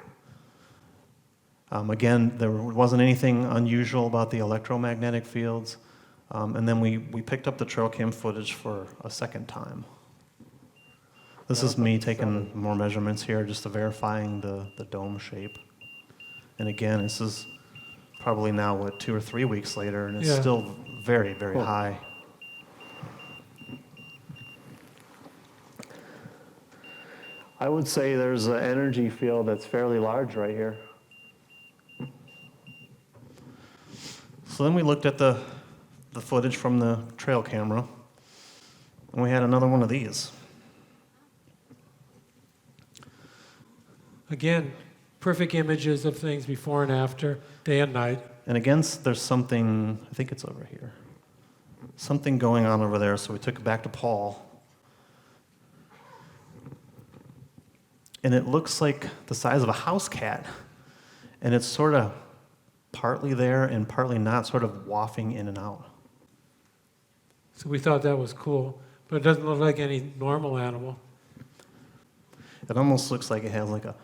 Again, there wasn't anything unusual about the electromagnetic fields. And then we picked up the trail cam footage for a second time. This is me taking more measurements here, just to verifying the dome shape. And again, this is probably now, 2 or 3 weeks later, and it's Yeah. still very, very high. I would say there's an energy field that's fairly large right here. So then we looked at the footage from the trail camera, and we had another one of these. Again, perfect images of things before and after, day and night. And again, there's something, I think it's over here, something going on over there, so we took it back to Paul. And it looks like the size of a house cat, and it's sort of partly there and partly not, sort of wafting in and out. So we thought that was cool, but it doesn't look like any normal animal. It almost looks like it has like a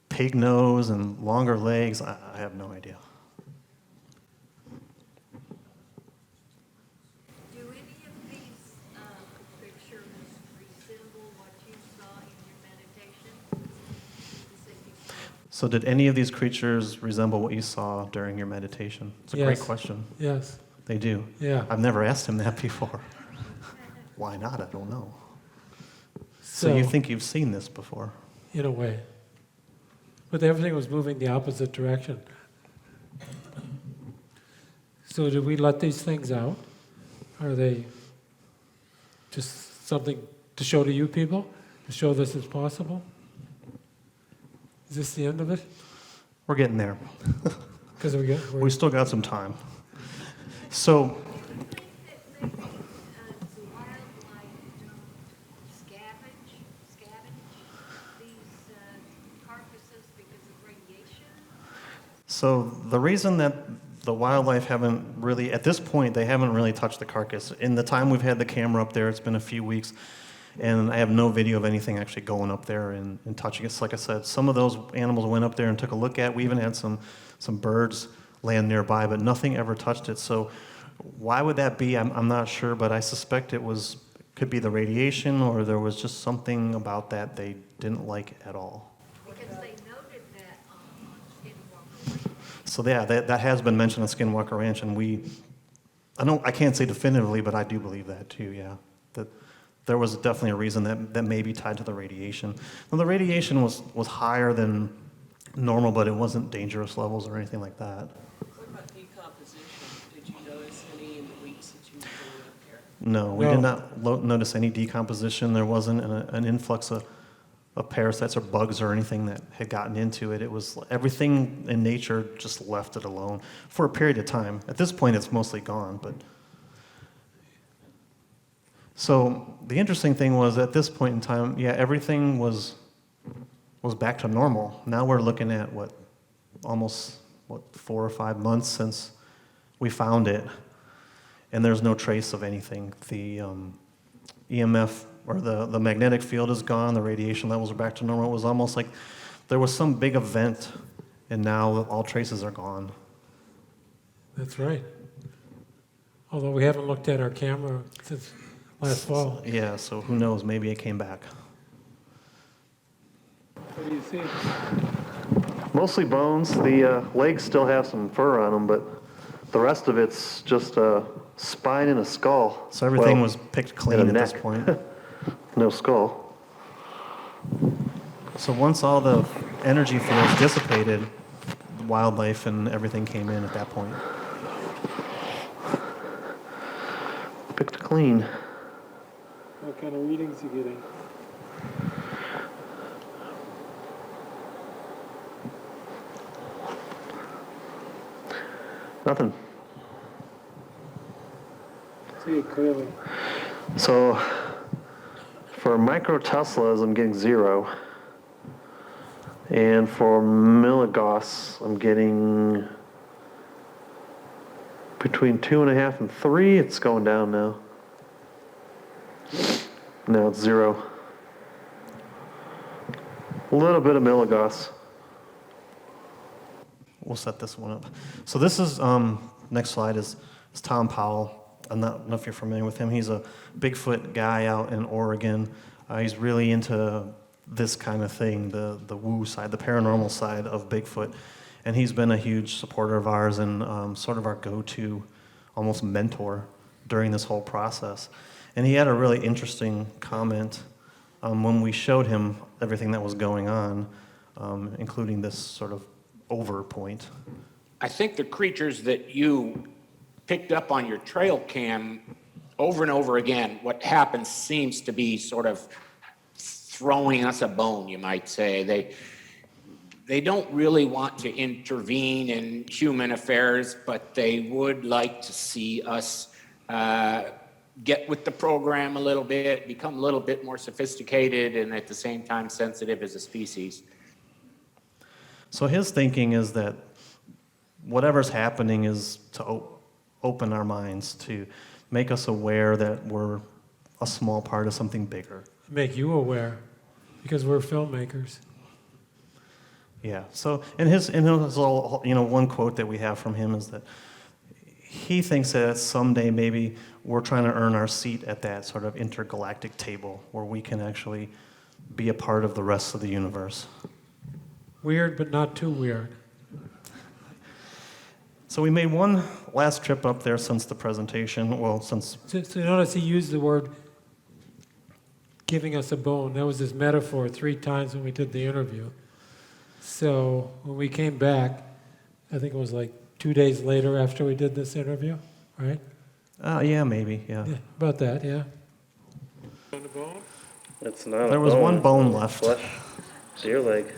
pig nose and longer legs. I have no idea. Do any of these pictures resemble what you saw in your meditation? You said you saw. So did any of these creatures resemble what you saw during your meditation? It's a great Yes. question. Yes, They do. yeah. I've never asked him that before. Why not? I don't know. So you think you've seen this before? In a way. But everything was moving the opposite direction. So did we let these things out? Are they just something to show to you people? To show this is possible? Is this the end of it? We're getting there. Because We still got some time. So Do you think that maybe the wildlife scavenge these carcasses because of radiation? So the reason that the wildlife haven't really, at this point, they haven't really touched the carcass. In the time we've had the camera up there, it's been a few weeks, and I have no video of anything actually going up there and touching it. So like I said, some of those animals went up there and took a look at. We even had some birds land nearby, but nothing ever touched it. So why would that be? I'm not sure, but I suspect could be the radiation, or there was just something about that they didn't like at all. Because they noted that in wormhole. So yeah, that has been mentioned on Skinwalker Ranch, and I can't say definitively, but I do believe that too, yeah. That there was definitely a reason that may be tied to the radiation. Now, the radiation was higher than normal, but it wasn't dangerous levels or anything like that. What about decomposition? Did you notice any in the weeks that you were up here? No, we No. did not notice any decomposition. There wasn't an influx of parasites or bugs or anything that had gotten into it. It was everything in nature just left it alone for a period of time. At this point, it's mostly gone, but. So the interesting thing was at this point in time, yeah, everything was back to normal. Now we're looking at almost 4 or 5 months since we found it, and there's no trace of anything. The EMF or the magnetic field is gone. The radiation levels are back to normal. It was almost like there was some big event, and now all traces are gone. That's right. Although we haven't looked at our camera since last fall. Yeah, so who knows? Maybe it came back. What do you see? Mostly bones. The legs still have some fur on them, but the rest of it's just a spine and a skull. So everything was picked clean at this point. No skull. So once all the energy fields dissipated, wildlife and everything came in at that point. Picked clean. What kind of readings you getting? Nothing. See it clearly. So for microteslas, I'm getting 0. And for milligauss, I'm getting between 2.5 and 3. It's going down now. Now it's 0. A little bit of milligauss. We'll set this one up. So this is, next slide is Tom Powell. I don't know if you're familiar with him. He's a Bigfoot guy out in Oregon. He's really into this kind of thing, the woo side, the paranormal side of Bigfoot. And he's been a huge supporter of ours and sort of our go-to, almost mentor during this whole process. And he had a really interesting comment when we showed him everything that was going on, including this sort of over point. I think the creatures that you picked up on your trail cam over and over again, what happens seems to be sort of throwing us a bone, you might say. They don't really want to intervene in human affairs, but they would like to see us get with the program a little bit, become a little bit more sophisticated, and at the same time sensitive as a species. So his thinking is that whatever's happening is to open our minds, to make us aware that we're a small part of something bigger. Make you aware, because we're filmmakers. Yeah. So, and his all, one quote that we have from him is that he thinks that someday maybe we're trying to earn our seat at that sort of intergalactic table where we can actually be a part of the rest of the universe. Weird, but not too weird. So we made one last trip up there since the presentation. Well, since... So notice he used the word giving us a bone. That was his metaphor 3 times when we did the interview. So when we came back, I think it was like 2 days later after we did this interview, right? Yeah, maybe, yeah. Yeah, about that, yeah. On the bone? It's not. There was one bone left. Flesh. It's your leg.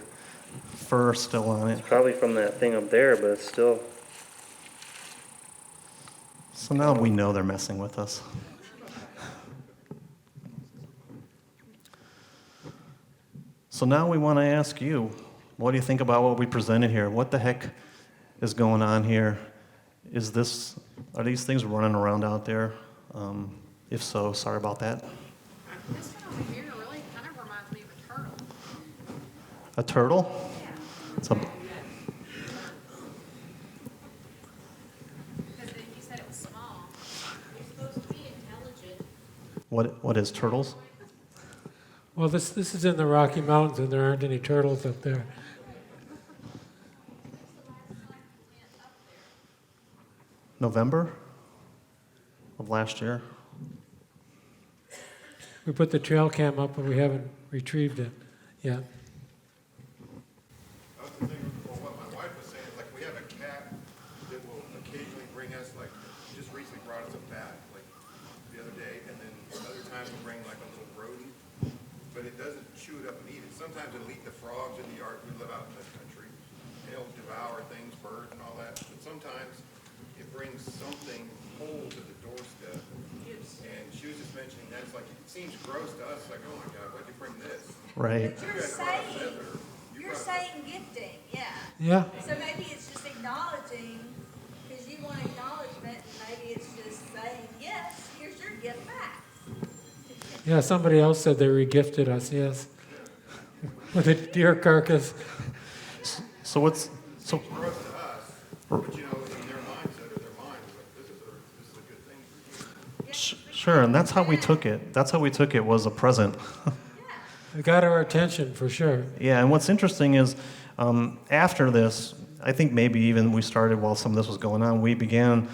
Fur still on it. Probably from that thing up there, but it's still. So now we know they're messing with us. So now we want to ask you, what do you think about what we presented here? What the heck is going on here? Are these things running around out there? If so, sorry about that. This one over here really kind of reminds me of a turtle. A turtle? It's a, Because you said it was small. You're supposed to be intelligent. what is turtles? Well, this is in the Rocky Mountains, and there aren't any turtles up there. November of last year. We put the trail cam up, but we haven't retrieved it yet. That's the thing, well, what my wife was saying, like, we have a cat that will occasionally bring us, like, just recently brought us a bat, like, the other day, and then other times we'll bring, like, a little rodent, but it doesn't chew it up and eat it. Sometimes it'll eat the frogs in the yard, we live out in this country, and it'll devour things, birds and all that, but sometimes it brings something whole to the doorstep. And she was just mentioning that, it's like, it seems gross to us, like, oh my God, why'd you bring this? Right. But you're saying gifting, yeah. Yeah, So maybe it's just acknowledging, because you want acknowledgement, and maybe it's just saying, yes, here's your gift back. yeah, somebody else said they regifted us, yes. With a deer carcass. So what's so? Gross to us, but you know, in their mindset or their mind, it's like, this is a good thing for you. Sure, and that's how we took it. That's how we took it, was a present. It got our attention for sure. Yeah, and what's interesting is after this, I think maybe even we started while some of this was going on, we began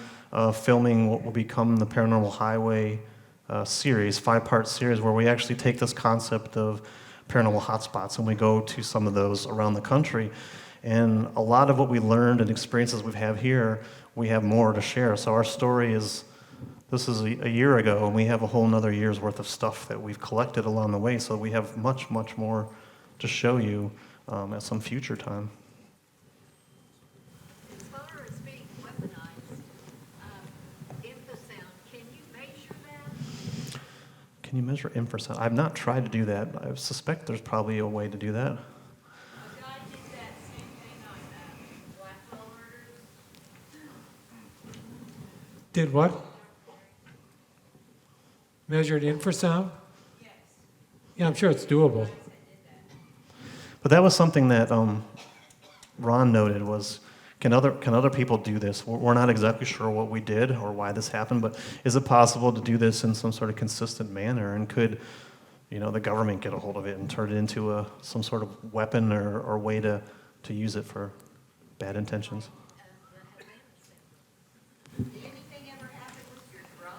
filming what will become the Paranormal Highway series, 5-part series, where we actually take this concept of paranormal hotspots and we go to some of those around the country. And a lot of what we learned and experiences we have here, we have more to share. So our story is, this is a year ago, and we have a whole nother year's worth of stuff that we've collected along the way. So we have much, much more to show you at some future time. As far as being weaponized, infrasound, can you measure that? Can you measure infrasound? I've not tried to do that. I suspect there's probably a way to do that. A guy did that same thing on Blackwell murders. Did what? Measured infrasound? Yes. Yeah, I'm sure it's doable. But that was something that Ron noted was, can other people do this? We're not exactly sure what we did or why this happened, but is it possible to do this in some sort of consistent manner? And could, the government get a hold of it and turn it into some sort of weapon or way to use it for bad intentions? Did anything ever happen with your drum?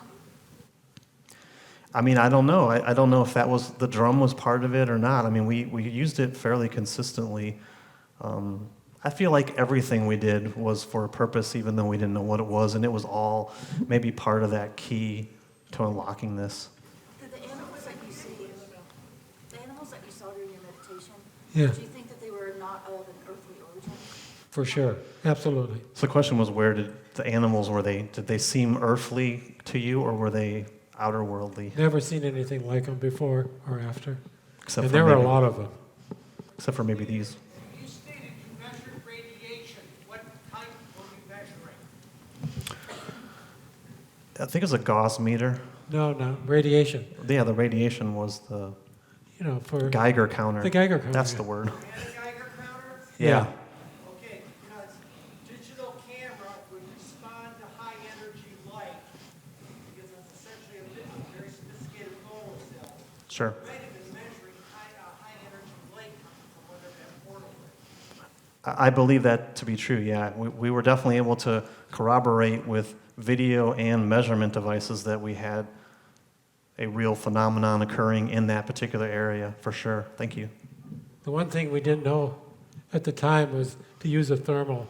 I mean, I don't know. I don't know if the drum was part of it or not. I mean, we used it fairly consistently. I feel like everything we did was for a purpose, even though we didn't know what it was, and it was all maybe part of that key to unlocking this. The animals that you see, the animals that you saw during your meditation, Yeah. do you think that they were not of an earthly origin? For sure, absolutely. So the question was, where did the animals, did they seem earthly to you, or were they outer worldly? Never seen anything like them before or after. Except And for there were a maybe- lot of them. Except for maybe these. You stated you measured radiation. What type were you measuring? I think it was a Gauss meter. No, radiation. Yeah, the radiation was the For Geiger counter. the Geiger counter. That's the word. And a Geiger counter? Yeah. Okay, because digital camera would respond to high energy light because it's essentially a very sophisticated photo cell. Sure. You might have been measuring high energy light coming from whatever that portal is. I believe that to be true, yeah. We were definitely able to corroborate with video and measurement devices that we had a real phenomenon occurring in that particular area, for sure. Thank you. The one thing we didn't know at the time was to use a thermal.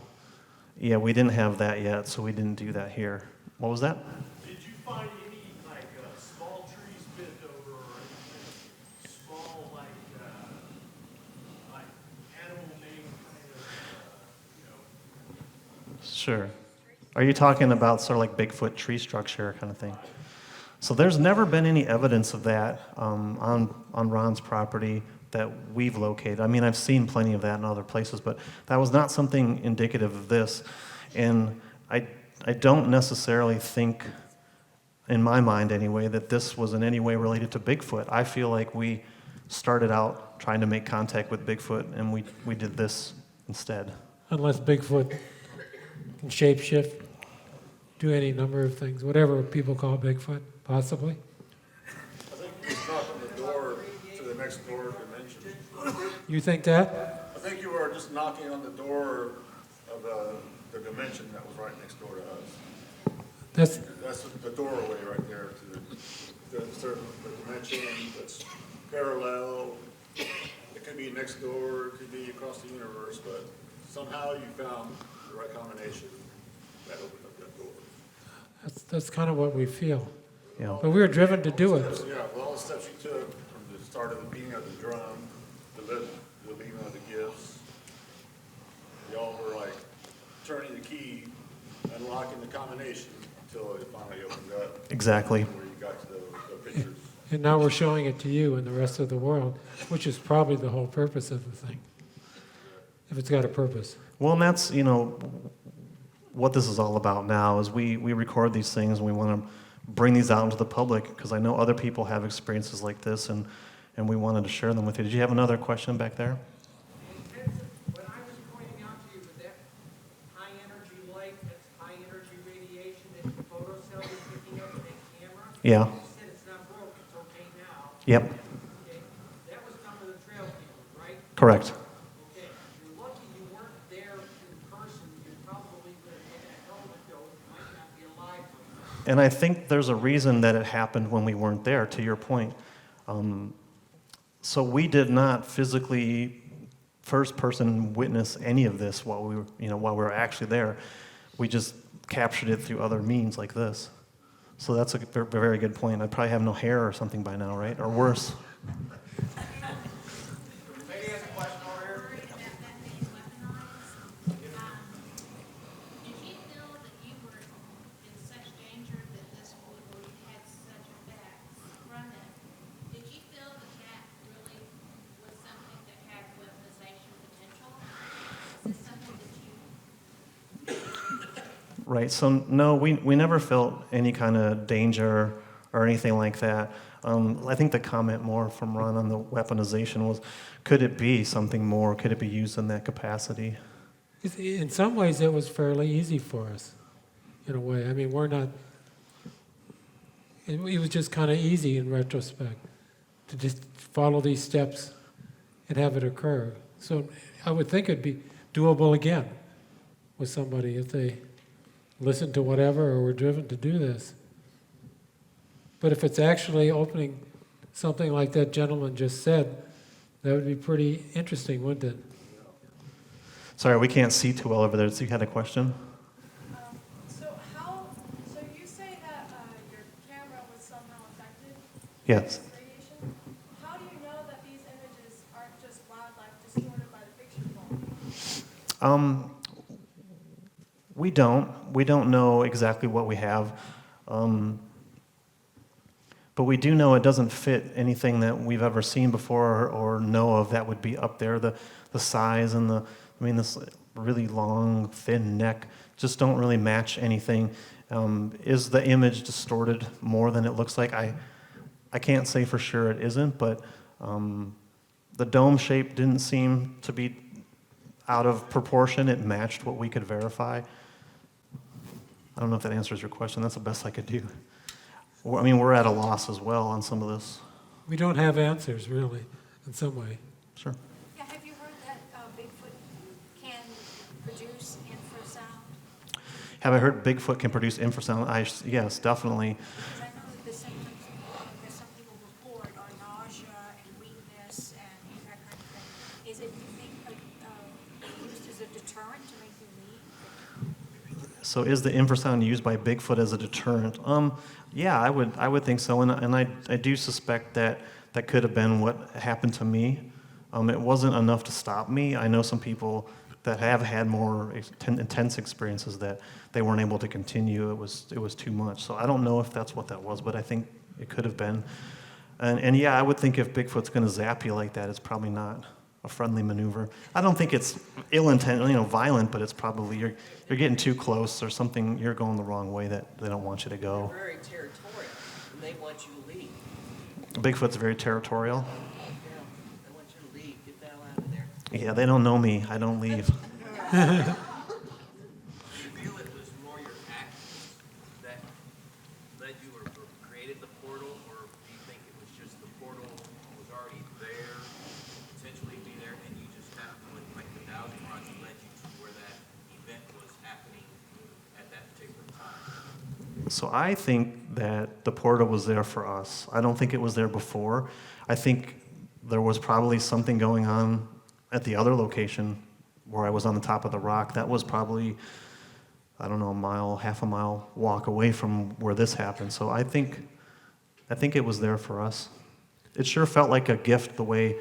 Yeah, we didn't have that yet, so we didn't do that here. What was that? Did you find any small trees bent over or anything small like animal name kind of, Sure. Are you talking about sort of like Bigfoot tree structure kind of thing? So there's never been any evidence of that on Ron's property that we've located. I mean, I've seen plenty of that in other places, but that was not something indicative of this. And I don't necessarily think, in my mind anyway, that this was in any way related to Bigfoot. I feel like we started out trying to make contact with Bigfoot, and we did this instead. Unless Bigfoot can shapeshift, do any number of things, whatever people call Bigfoot, possibly. I think you just knocked on the door to the next door dimension. You think that? I think you were just knocking on the door of the dimension that was right next door to us. That's, That's the doorway right there to the certain dimension that's parallel. It could be next door, it could be across the universe, but somehow you found the right combination that opened up that door. that's kind of what we feel. Yeah. But we were driven to do it. Yeah, well, all the steps you took from the start of the beginning of the drum, the beginning of the gifts, y'all were like turning the key, unlocking the combination until it finally opened up. Exactly. Where you got to the pictures. And now we're showing it to you and the rest of the world, which is probably the whole purpose of the thing, if it's got a purpose. Well, and that's, what this is all about now is we record these things and we want to bring these out into the public because I know other people have experiences like this and we wanted to share them with you. Did you have another question back there? When I was pointing out to you with that high energy light, that's high energy radiation that the photo cell is picking up in that camera. Yeah. You said it's not broke, it's okay now. Yep. Okay, that was done with a trail camera, right? Correct. Okay, you're lucky you weren't there in person, you probably would have had a helmet though, you might not be alive from that. And I think there's a reason that it happened when we weren't there, to your point. So we did not physically first-person witness any of this while we were actually there. We just captured it through other means like this. So that's a very good point. I probably have no hair or something by now, right? Or worse. Lady has a question over here. Did you feel that you were in such danger that this would, or you had such effects from it? Did you feel that that really was something that had weaponization potential? Is this something that you? Right, so no, we never felt any kind of danger or anything like that. I think the comment more from Ron on the weaponization was, could it be something more? Could it be used in that capacity? In some ways, it was fairly easy for us, in a way. I mean, it was just kind of easy in retrospect to just follow these steps and have it occur. So I would think it'd be doable again with somebody if they listened to whatever or were driven to do this. But if it's actually opening something like that gentleman just said, that would be pretty interesting, wouldn't it? Sorry, we can't see too well over there. So you had a question? So you say that your camera was somehow affected by Yes. this radiation. How do you know that these images aren't just wildlife distorted by the picture quality? We don't know exactly what we have. But we do know it doesn't fit anything that we've ever seen before or know of that would be up there. The size and this really long, thin neck just don't really match anything. Is the image distorted more than it looks like? I can't say for sure it isn't, but the dome shape didn't seem to be out of proportion. It matched what we could verify. I don't know if that answers your question. That's the best I could do. I mean, we're at a loss as well on some of this. We don't have answers, really, in some way. Sure. Yeah, have you heard that Bigfoot can produce infrasound? Have I heard Bigfoot can produce infrasound? Yes, definitely. Because I know that the symptoms that some people report are nausea and weakness and that kind of thing. Is it, do you think, used as a deterrent to make you leave? So is the infrasound used by Bigfoot as a deterrent? Yeah, I would think so, and I do suspect that that could have been what happened to me. It wasn't enough to stop me. I know some people that have had more intense experiences that they weren't able to continue. It was too much. So I don't know if that's what that was, but I think it could have been. And yeah, I would think if Bigfoot's going to zap you like that, it's probably not a friendly maneuver. I don't think it's violent, but it's probably you're getting too close or something. You're going the wrong way that they don't want you to go. They're very territorial, and they want you to leave. Bigfoot's very territorial. Yeah, they want you to leave. Get the hell out of there. Yeah, they don't know me. I don't leave. Do you feel it was more your actions that led you or created the portal, or do you think it was just the portal was already there, potentially be there, and you just happened to, like the dowsing rods led you to where that event was happening at that particular time? So I think that the portal was there for us. I don't think it was there before. I think there was probably something going on at the other location where I was on the top of the rock. That was probably, I don't know, a mile, half a mile walk away from where this happened. So I think it was there for us. It sure felt like a gift the way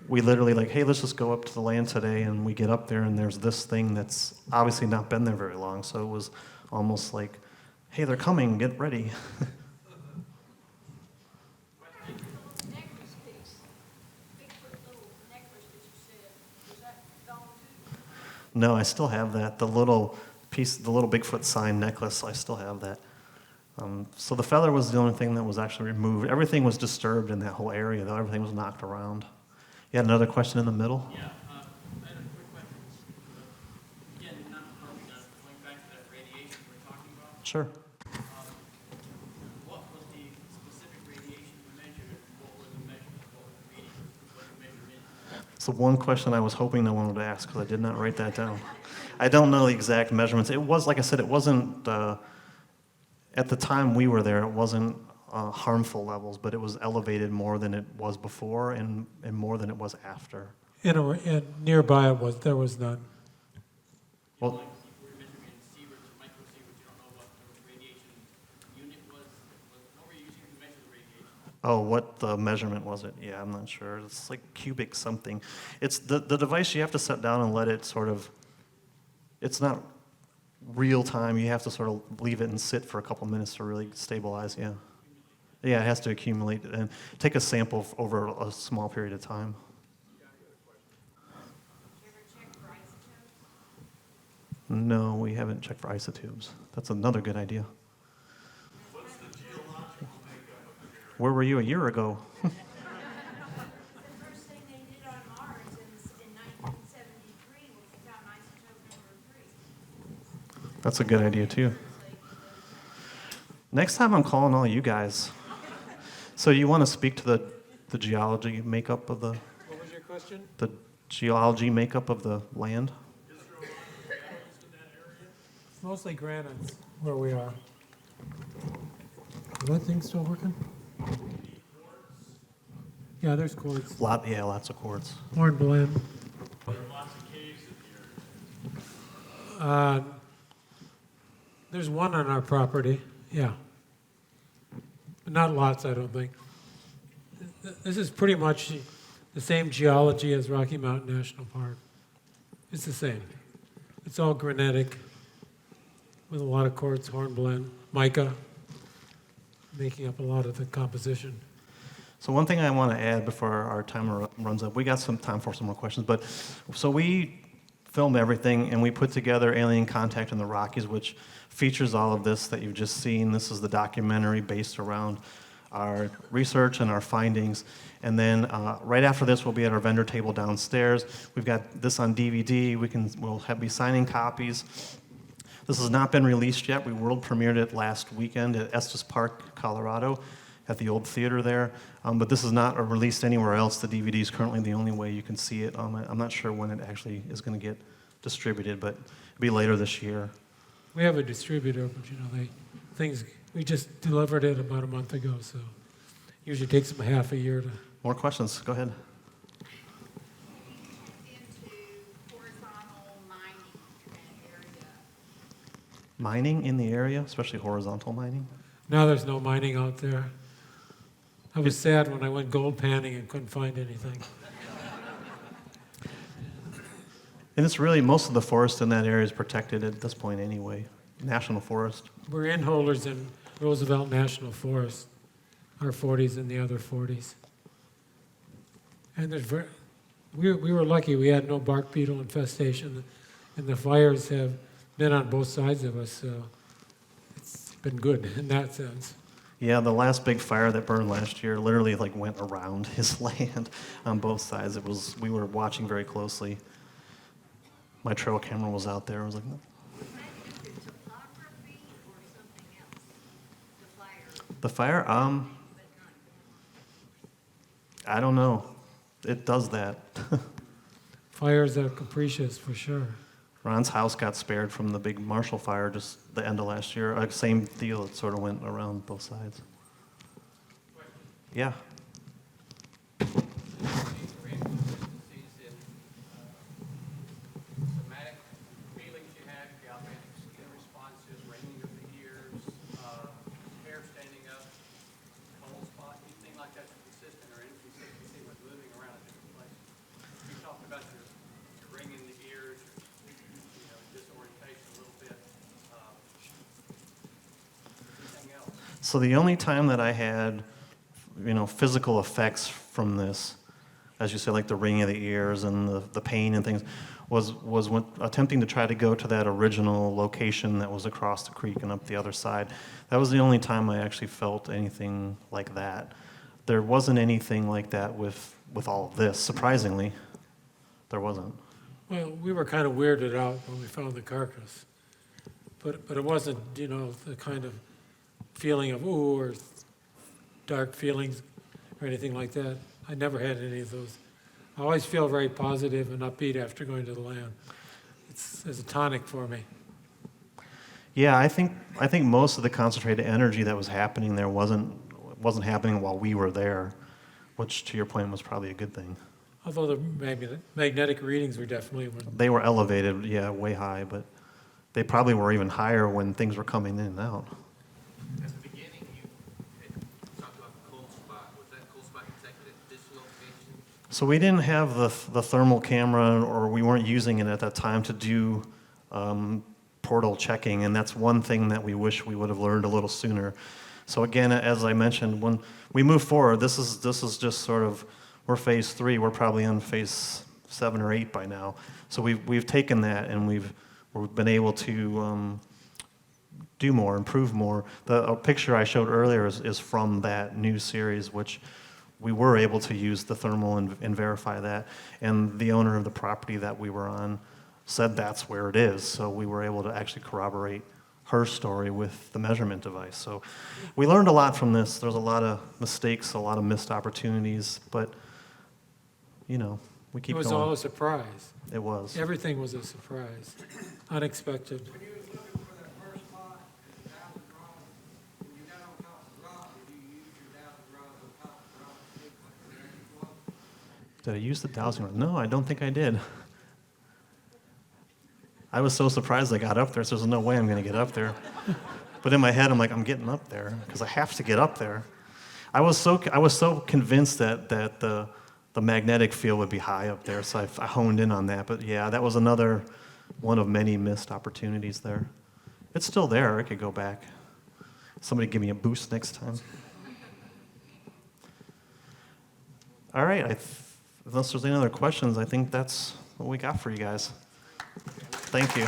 we literally like, hey, let's just go up to the land today, and we get up there and there's this thing that's obviously not been there very long. So it was almost like, hey, they're coming, get ready. Necklace piece, Bigfoot little necklace that you said, was that gone too? No, I still have that. The little piece, the little Bigfoot sign necklace, I still have that. So the feather was the only thing that was actually removed. Everything was disturbed in that whole area, though. Everything was knocked around. You had another question in the middle? Yeah, I had a quick question. Again, not harping on, going back to that radiation we were talking about. Sure. What was the specific radiation you measured, and what were the measurements, what were the readings, what you measured in? It's the one question I was hoping no one would ask because I did not write that down. I don't know the exact measurements. It was, like I said, it wasn't, at the time we were there, it wasn't harmful levels, but it was elevated more than it was before and more than it was after. And nearby there was none. Well, We were measuring in sieverts or microsieverts, you don't know what the radiation unit was, what were you using to measure the radiation? oh, what the measurement was it? Yeah, I'm not sure. It's like cubic something. It's the device you have to set down and let it sort of, it's not real time. You have to sort of leave it and sit for a couple minutes to really stabilize, yeah. Yeah, it has to accumulate and take a sample over a small period of time. No, we haven't checked for isotopes. That's another good idea. Where were you a year ago? The first thing they did on Mars in 1973 was found isotope number 3. That's a good idea, too. Next time I'm calling all you guys. So you want to speak to the geology makeup of the... What was your question? The geology makeup of the land? It's mostly granites where we are. Is that thing still working? Yeah, there's quartz. Lots of quartz. Hornblende. There are lots of caves in here. There's one on our property, yeah. But not lots, I don't think. This is pretty much the same geology as Rocky Mountain National Park. It's the same. It's all granitic with a lot of quartz, hornblende, mica, making up a lot of the composition. So one thing I want to add before our timer runs up, we got some time for some more questions, but so we filmed everything and we put together Alien Contact in the Rockies, which features all of this that you've just seen. This is the documentary based around our research and our findings. And then right after this, we'll be at our vendor table downstairs. We've got this on DVD. We'll be signing copies. This has not been released yet. We world premiered it last weekend at Estes Park, Colorado, at the old theater there. But this is not released anywhere else. The DVD is currently the only way you can see it. I'm not sure when it actually is going to get distributed, but it'll be later this year. We have a distributor, but we just delivered it about a month ago, so usually takes them half a year to. More questions? Go ahead. Into horizontal mining in that area. Mining in the area, especially horizontal mining? Now there's no mining out there. I was sad when I went gold panning and couldn't find anything. And it's really, most of the forest in that area is protected at this point anyway. National forest. We're in holders in Roosevelt National Forest, our 40s and the other 40s. And we were lucky we had no bark beetle infestation, and the fires have been on both sides of us, so it's been good in that sense. Yeah, the last big fire that burned last year literally went around his land on both sides. We were watching very closely. My trail camera was out there. I was like, no. The fire? I don't know. It does that. Fires are capricious for sure. Ron's house got spared from the big Marshall fire just the end of last year. Same deal, it sort of went around both sides. Yeah. Somatic feelings you have, galvanic skin responses, ringing of the ears, hair standing up, cold spot, anything like that's consistent or inconsistency with moving around at different places. You talked about your ringing in the ears, disorientation a little bit. Anything else? So the only time that I had, physical effects from this, as you said, like the ringing of the ears and the pain and things, was when attempting to try to go to that original location that was across the creek and up the other side. That was the only time I actually felt anything like that. There wasn't anything like that with all of this. Surprisingly, there wasn't. Well, we were kind of weirded out when we found the carcass. But it wasn't, the kind of feeling of, ooh, or dark feelings or anything like that. I never had any of those. I always feel very positive and upbeat after going to the land. It's a tonic for me. Yeah, I think most of the concentrated energy that was happening there wasn't happening while we were there, which to your point was probably a good thing. Although the magnetic readings were definitely They were elevated, yeah, way high, but they probably were even higher when things were coming in and out. At the beginning, you had talked about the cold spot. Was that cold spot detected at this location? So we didn't have the thermal camera, or we weren't using it at that time to do portal checking, and that's one thing that we wish we would have learned a little sooner. So again, as I mentioned, when we move forward, this is just sort of, we're phase 3. We're probably on phase 7 or 8 by now. So we've taken that and we've been able to do more, improve more. The picture I showed earlier is from that new series, which we were able to use the thermal and verify that. And the owner of the property that we were on said that's where it is. So we were able to actually corroborate her story with the measurement device. So we learned a lot from this. There's a lot of mistakes, a lot of missed opportunities, but we keep going. It was all a surprise. It was. Everything was a surprise, unexpected. When you was looking for that first spot, the dowsing rod, when you got on top of the rod, did you use your dowsing rod on top of the rod to see what the reaction was? Did I use the dowsing rod? No, I don't think I did. I was so surprised I got up there, so there's no way I'm going to get up there. But in my head, I'm like, I'm getting up there because I have to get up there. I was so convinced that the magnetic field would be high up there, so I honed in on that. But yeah, that was another one of many missed opportunities there. It's still there. I could go back. Somebody give me a boost next time. All right. Unless there's any other questions, I think that's what we got for you guys. Thank you.